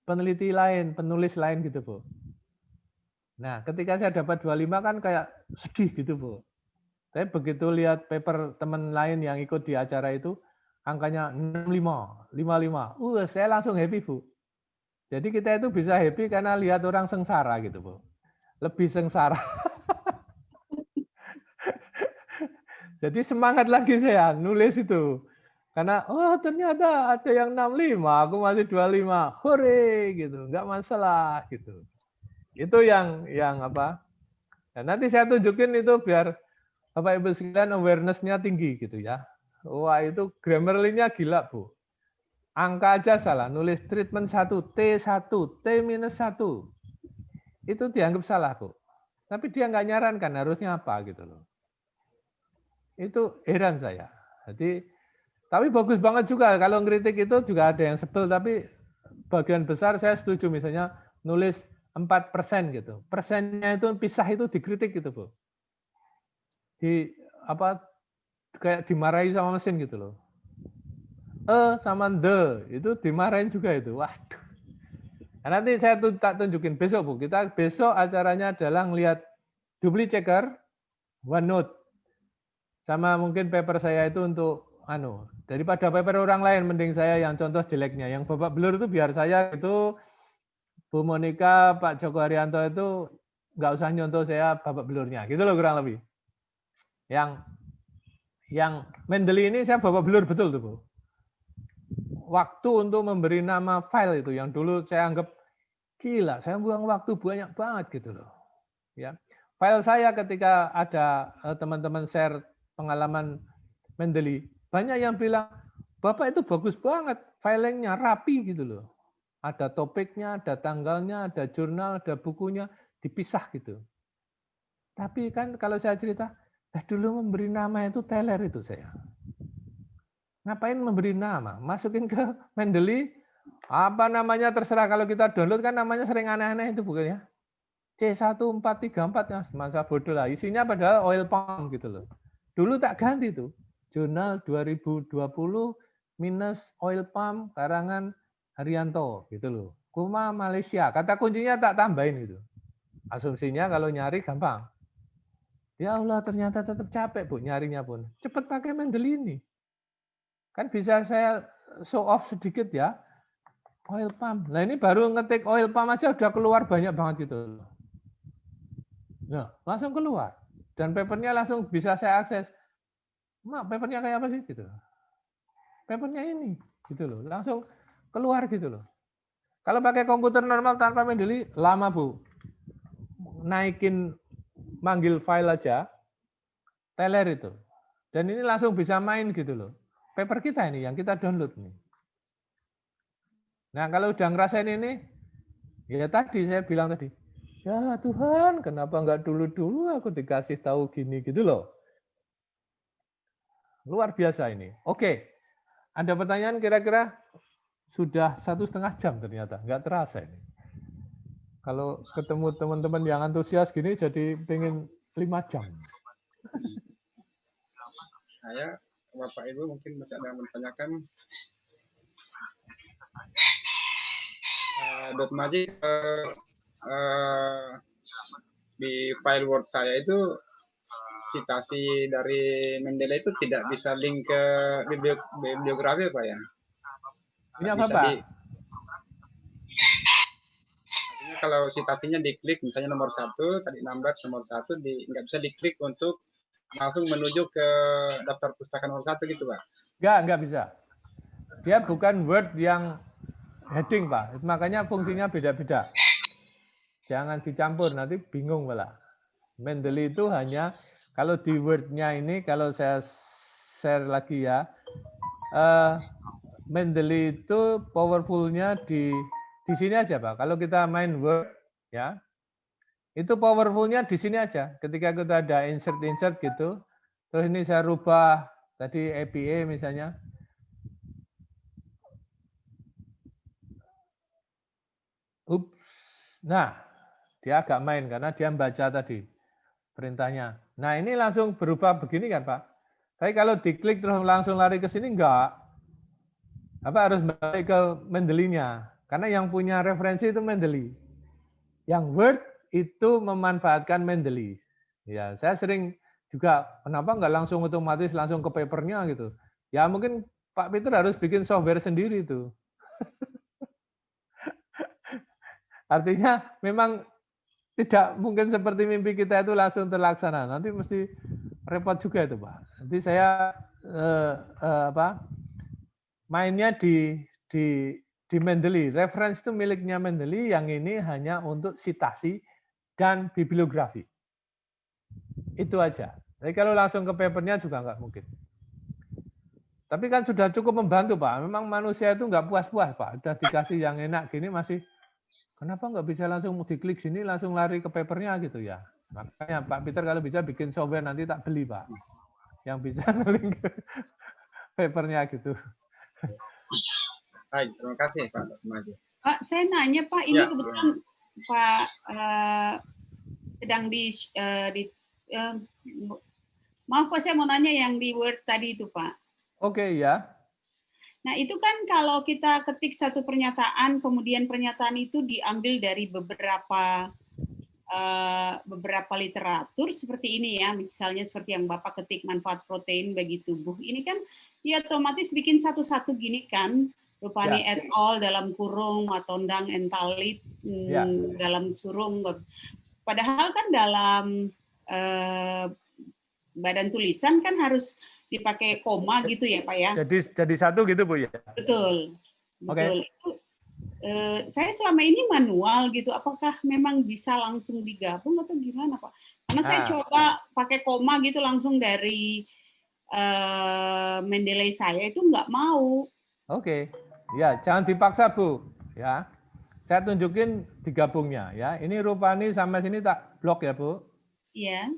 peneliti lain, penulis lain gitu Bu. Nah, ketika saya dapat 25 kan kayak sedih gitu Bu. Tapi begitu lihat paper teman lain yang ikut di acara itu, angkanya 65, 55. Saya langsung happy Bu. Jadi kita itu bisa happy karena lihat orang sengsara gitu Bu. Lebih sengsara. Jadi semangat lagi saya nulis itu. Karena ternyata ada yang 65, aku masih 25. Hore gitu, enggak masalah gitu. Itu yang apa? Dan nanti saya tunjukin itu biar Bapak Ibu sekalian awareness-nya tinggi gitu ya. Wah, itu Grammarly-nya gila, Bu. Angka aja salah, nulis treatment 1, T1, T-1. Itu dianggap salah, Bu. Tapi dia nggak nyarankan harusnya apa gitu loh. Itu heran saya. Jadi, tapi bagus banget juga kalau ngeritik itu juga ada yang sebel, tapi bagian besar saya setuju misalnya nulis 4% gitu. Persennya itu pisah itu dikritik gitu, Bu. Kayak dimarahi sama mesin gitu loh. Sama the itu dimarahin juga itu. Waduh. Nah, nanti saya tak tunjukin besok Bu. Kita besok acaranya adalah ngelihat dupli checker, OneNote. Sama mungkin paper saya itu untuk daripada paper orang lain mending saya yang contoh jeleknya. Yang Bapak Blur itu biar saya itu Bu Monika, Pak Joko Haryanto itu nggak usah nyontoh saya Bapak Blurnya. Gitu loh kurang lebih. Yang Mendeley ini saya Bapak Blur betul tuh Bu. Waktu untuk memberi nama file itu yang dulu saya anggap gila, saya buang waktu banyak banget gitu loh. ya. File saya ketika ada teman-teman share pengalaman Mendeley, banyak yang bilang, Bapak itu bagus banget, filingnya rapi gitu loh. Ada topiknya, ada tanggalnya, ada jurnal, ada bukunya, dipisah gitu. Tapi kan kalau saya cerita, dulu memberi nama itu teler itu saya. Ngapain memberi nama? Masukin ke Mendeley, apa namanya terserah, kalau kita download kan namanya sering aneh-aneh itu bukannya. C1434 ya, masa bodoh lah. Isinya padahal oil palm gitu loh. Dulu tak ganti tuh. Jurnal 2020 minus oil palm karangan Haryanto gitu loh. Kuma Malaysia. Kata kuncinya tak tambahin gitu. Asumsinya kalau nyari gampang. Ya Allah, ternyata tetap capek Bu nyarinya pun. Cepat pakai Mendeley ini. Kan bisa saya show off sedikit ya. Oil palm. Nah ini baru ngetik oil palm aja udah keluar banyak banget gitu loh. Nah, langsung keluar. Dan papernya langsung bisa saya akses. Mak, papernya kayak apa sih? Gitu. Papernya ini. Gitu loh. Langsung keluar gitu loh. Kalau pakai komputer normal tanpa Mendeley, lama Bu. Naikin, manggil file aja, teler itu. Dan ini langsung bisa main gitu loh. Paper kita ini, yang kita download nih. Nah, kalau udah ngerasain ini, ya tadi saya bilang tadi, ya Tuhan, kenapa nggak dulu-dulu aku dikasih tahu gini gitu loh. Luar biasa ini. Oke, ada pertanyaan kira-kira sudah 1,5 jam ternyata, nggak terasa ini. Kalau ketemu teman-teman yang antusias gini jadi pengen 5 jam. Saya, Bapak Ibu mungkin masih ada yang menanyakan. Dr. Majid, di file Word saya itu citasi dari Mendeley itu tidak bisa link ke bibliografi Pak ya? Ini apa Pak? Artinya kalau citasinya diklik misalnya nomor 1, tadi nambah nomor 1, nggak bisa diklik untuk langsung menuju ke daftar pustaka nomor 1 gitu Pak? Nggak bisa. Dia bukan Word yang heading Pak, makanya fungsinya beda-beda. Jangan dicampur, nanti bingung malah. Mendeley itu hanya, kalau di Word-nya ini, kalau saya share lagi ya, Mendeley itu powerful-nya di sini aja Pak. Kalau kita main Word, ya, itu powerful-nya di sini aja. Ketika kita ada insert gitu, terus ini saya rubah, tadi APA misalnya, nah, dia agak main karena dia membaca tadi perintahnya. Nah, ini langsung berubah begini kan, Pak? Tapi kalau diklik terus langsung lari ke sini, enggak. Apa harus balik ke Mendeley-nya? Karena yang punya referensi itu Mendeley. Yang Word itu memanfaatkan Mendeley. Ya, saya sering juga, kenapa enggak langsung otomatis langsung ke papernya gitu. Ya mungkin Pak Peter harus bikin software sendiri tuh. Artinya memang tidak mungkin seperti mimpi kita itu langsung terlaksana. Nanti mesti repot juga itu, Pak. Nanti saya mainnya di Mendeley. Reference itu miliknya Mendeley, yang ini hanya untuk citasi dan bibliografi. Itu aja. Jadi kalau langsung ke papernya juga nggak mungkin. Tapi kan sudah cukup membantu, Pak. Memang manusia itu nggak puas-puas, Pak. Udah dikasih yang enak gini masih, kenapa nggak bisa langsung diklik sini langsung lari ke papernya gitu ya. Makanya Pak Peter kalau bisa bikin software nanti tak beli Pak. Yang bisa nge-link ke papernya gitu. Baik, terima kasih Pak Majid. Pak, saya nanya Pak, ini ya, kebetulan Pak sedang maaf Pak, saya mau nanya yang di Word tadi itu Pak. Oke, ya. Nah, itu kan kalau kita ketik satu pernyataan, kemudian pernyataan itu diambil dari beberapa literatur seperti ini ya, misalnya seperti yang Bapak ketik manfaat protein bagi tubuh. Ini kan dia otomatis bikin satu-satu gini kan, Rupani et al. Dalam kurung, Matondang Entalit dalam kurung. Padahal kan dalam badan tulisan kan harus dipakai koma gitu ya Pak ya. Jadi satu gitu Bu ya. Betul. Betul. Saya selama ini manual gitu. Apakah memang bisa langsung digabung atau gimana, Pak? Karena saya coba pakai koma gitu langsung dari Mendeley saya itu nggak mau. Oke. Ya, jangan dipaksa, Bu. Ya. Saya tunjukin digabungnya ya. Ini Rupani sampai sini tak blok ya, Bu. Iya.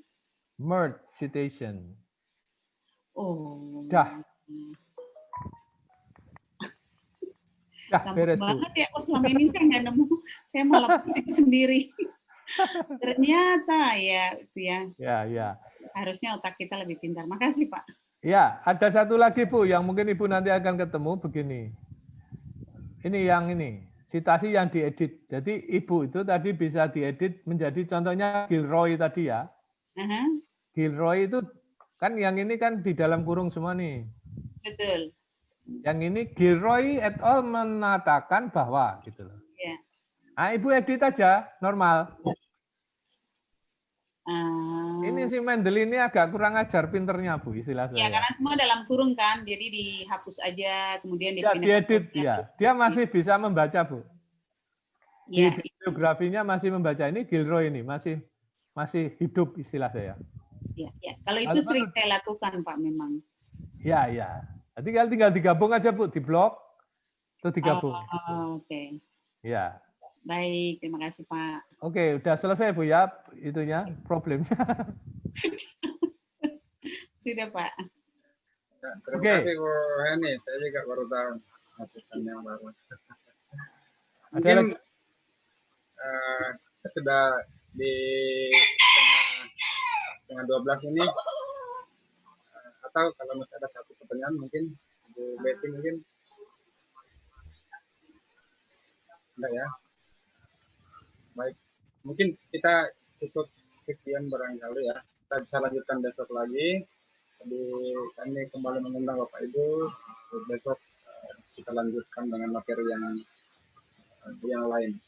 Merge citation. Oh. Dah. Gampang beres, Bu. banget ya. Oh, selama ini saya nggak nemu. Saya malah pusing sendiri. Ternyata ya, itu ya. Ya. Harusnya otak kita lebih pintar. Makasih, Pak. Ya, ada satu lagi, Bu, yang mungkin Ibu nanti akan ketemu begini. Ini yang ini, citasi yang diedit. Jadi Ibu itu tadi bisa diedit menjadi contohnya Gilroy tadi ya. Gilroy itu kan yang ini kan di dalam kurung semua nih. Betul. Yang ini Gilroy et al. Mengatakan bahwa gitu loh. Ya. Nah, Ibu edit aja normal. Ini si Mendeley ini agak kurang ajar pinternya, Bu, istilah saya. Ya, karena semua dalam kurung kan, jadi dihapus aja, kemudian ya, diedit ya. Dia masih bisa membaca, Bu. Ya. Biografinya masih membaca. Ini Gilroy ini masih hidup istilah saya. Ya. Kalau itu sering saya lakukan, Pak, memang. Ya. Jadi tinggal digabung aja, Bu, di blok terus digabung. Oke. Ya. Baik, terima kasih, Pak. Oke, udah selesai, Bu, ya, itunya, problemnya. Sudah, Pak. Ya, terima kasih, Bu Heni. Saya juga baru tahu masukan yang baru. Mungkin sudah di setengah 12 ini, atau kalau masih ada satu pertanyaan mungkin Bu Betty mungkin enggak ya. Baik, mungkin kita cukup sekian barangkali ya. Kita bisa lanjutkan besok lagi. Jadi kami kembali mengundang Bapak Ibu besok kita lanjutkan dengan materi yang lain.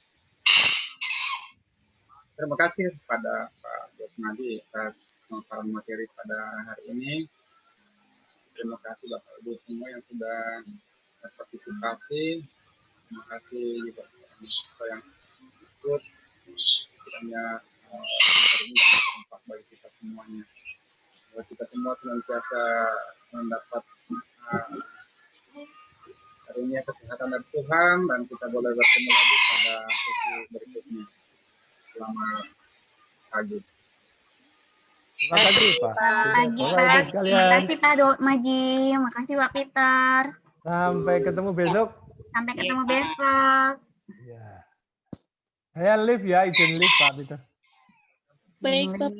Terima kasih kepada Pak Dotmadi atas pemaparan materi pada hari ini. Terima kasih Bapak Ibu semua yang sudah berpartisipasi. Terima kasih juga yang ikut. Kiranya materi ini dapat bermanfaat bagi kita semuanya. Kita semua senantiasa mendapat karunia kesehatan dari Tuhan dan kita boleh bertemu lagi pada sesi berikutnya. Selamat pagi. Terima kasih, Pak. Terima kasih, Pak Dotmadi. Terima kasih, Pak Peter. Sampai ketemu besok. Sampai ketemu besok. Ya. Saya live ya, izin live, Pak Peter. Baik, Pak.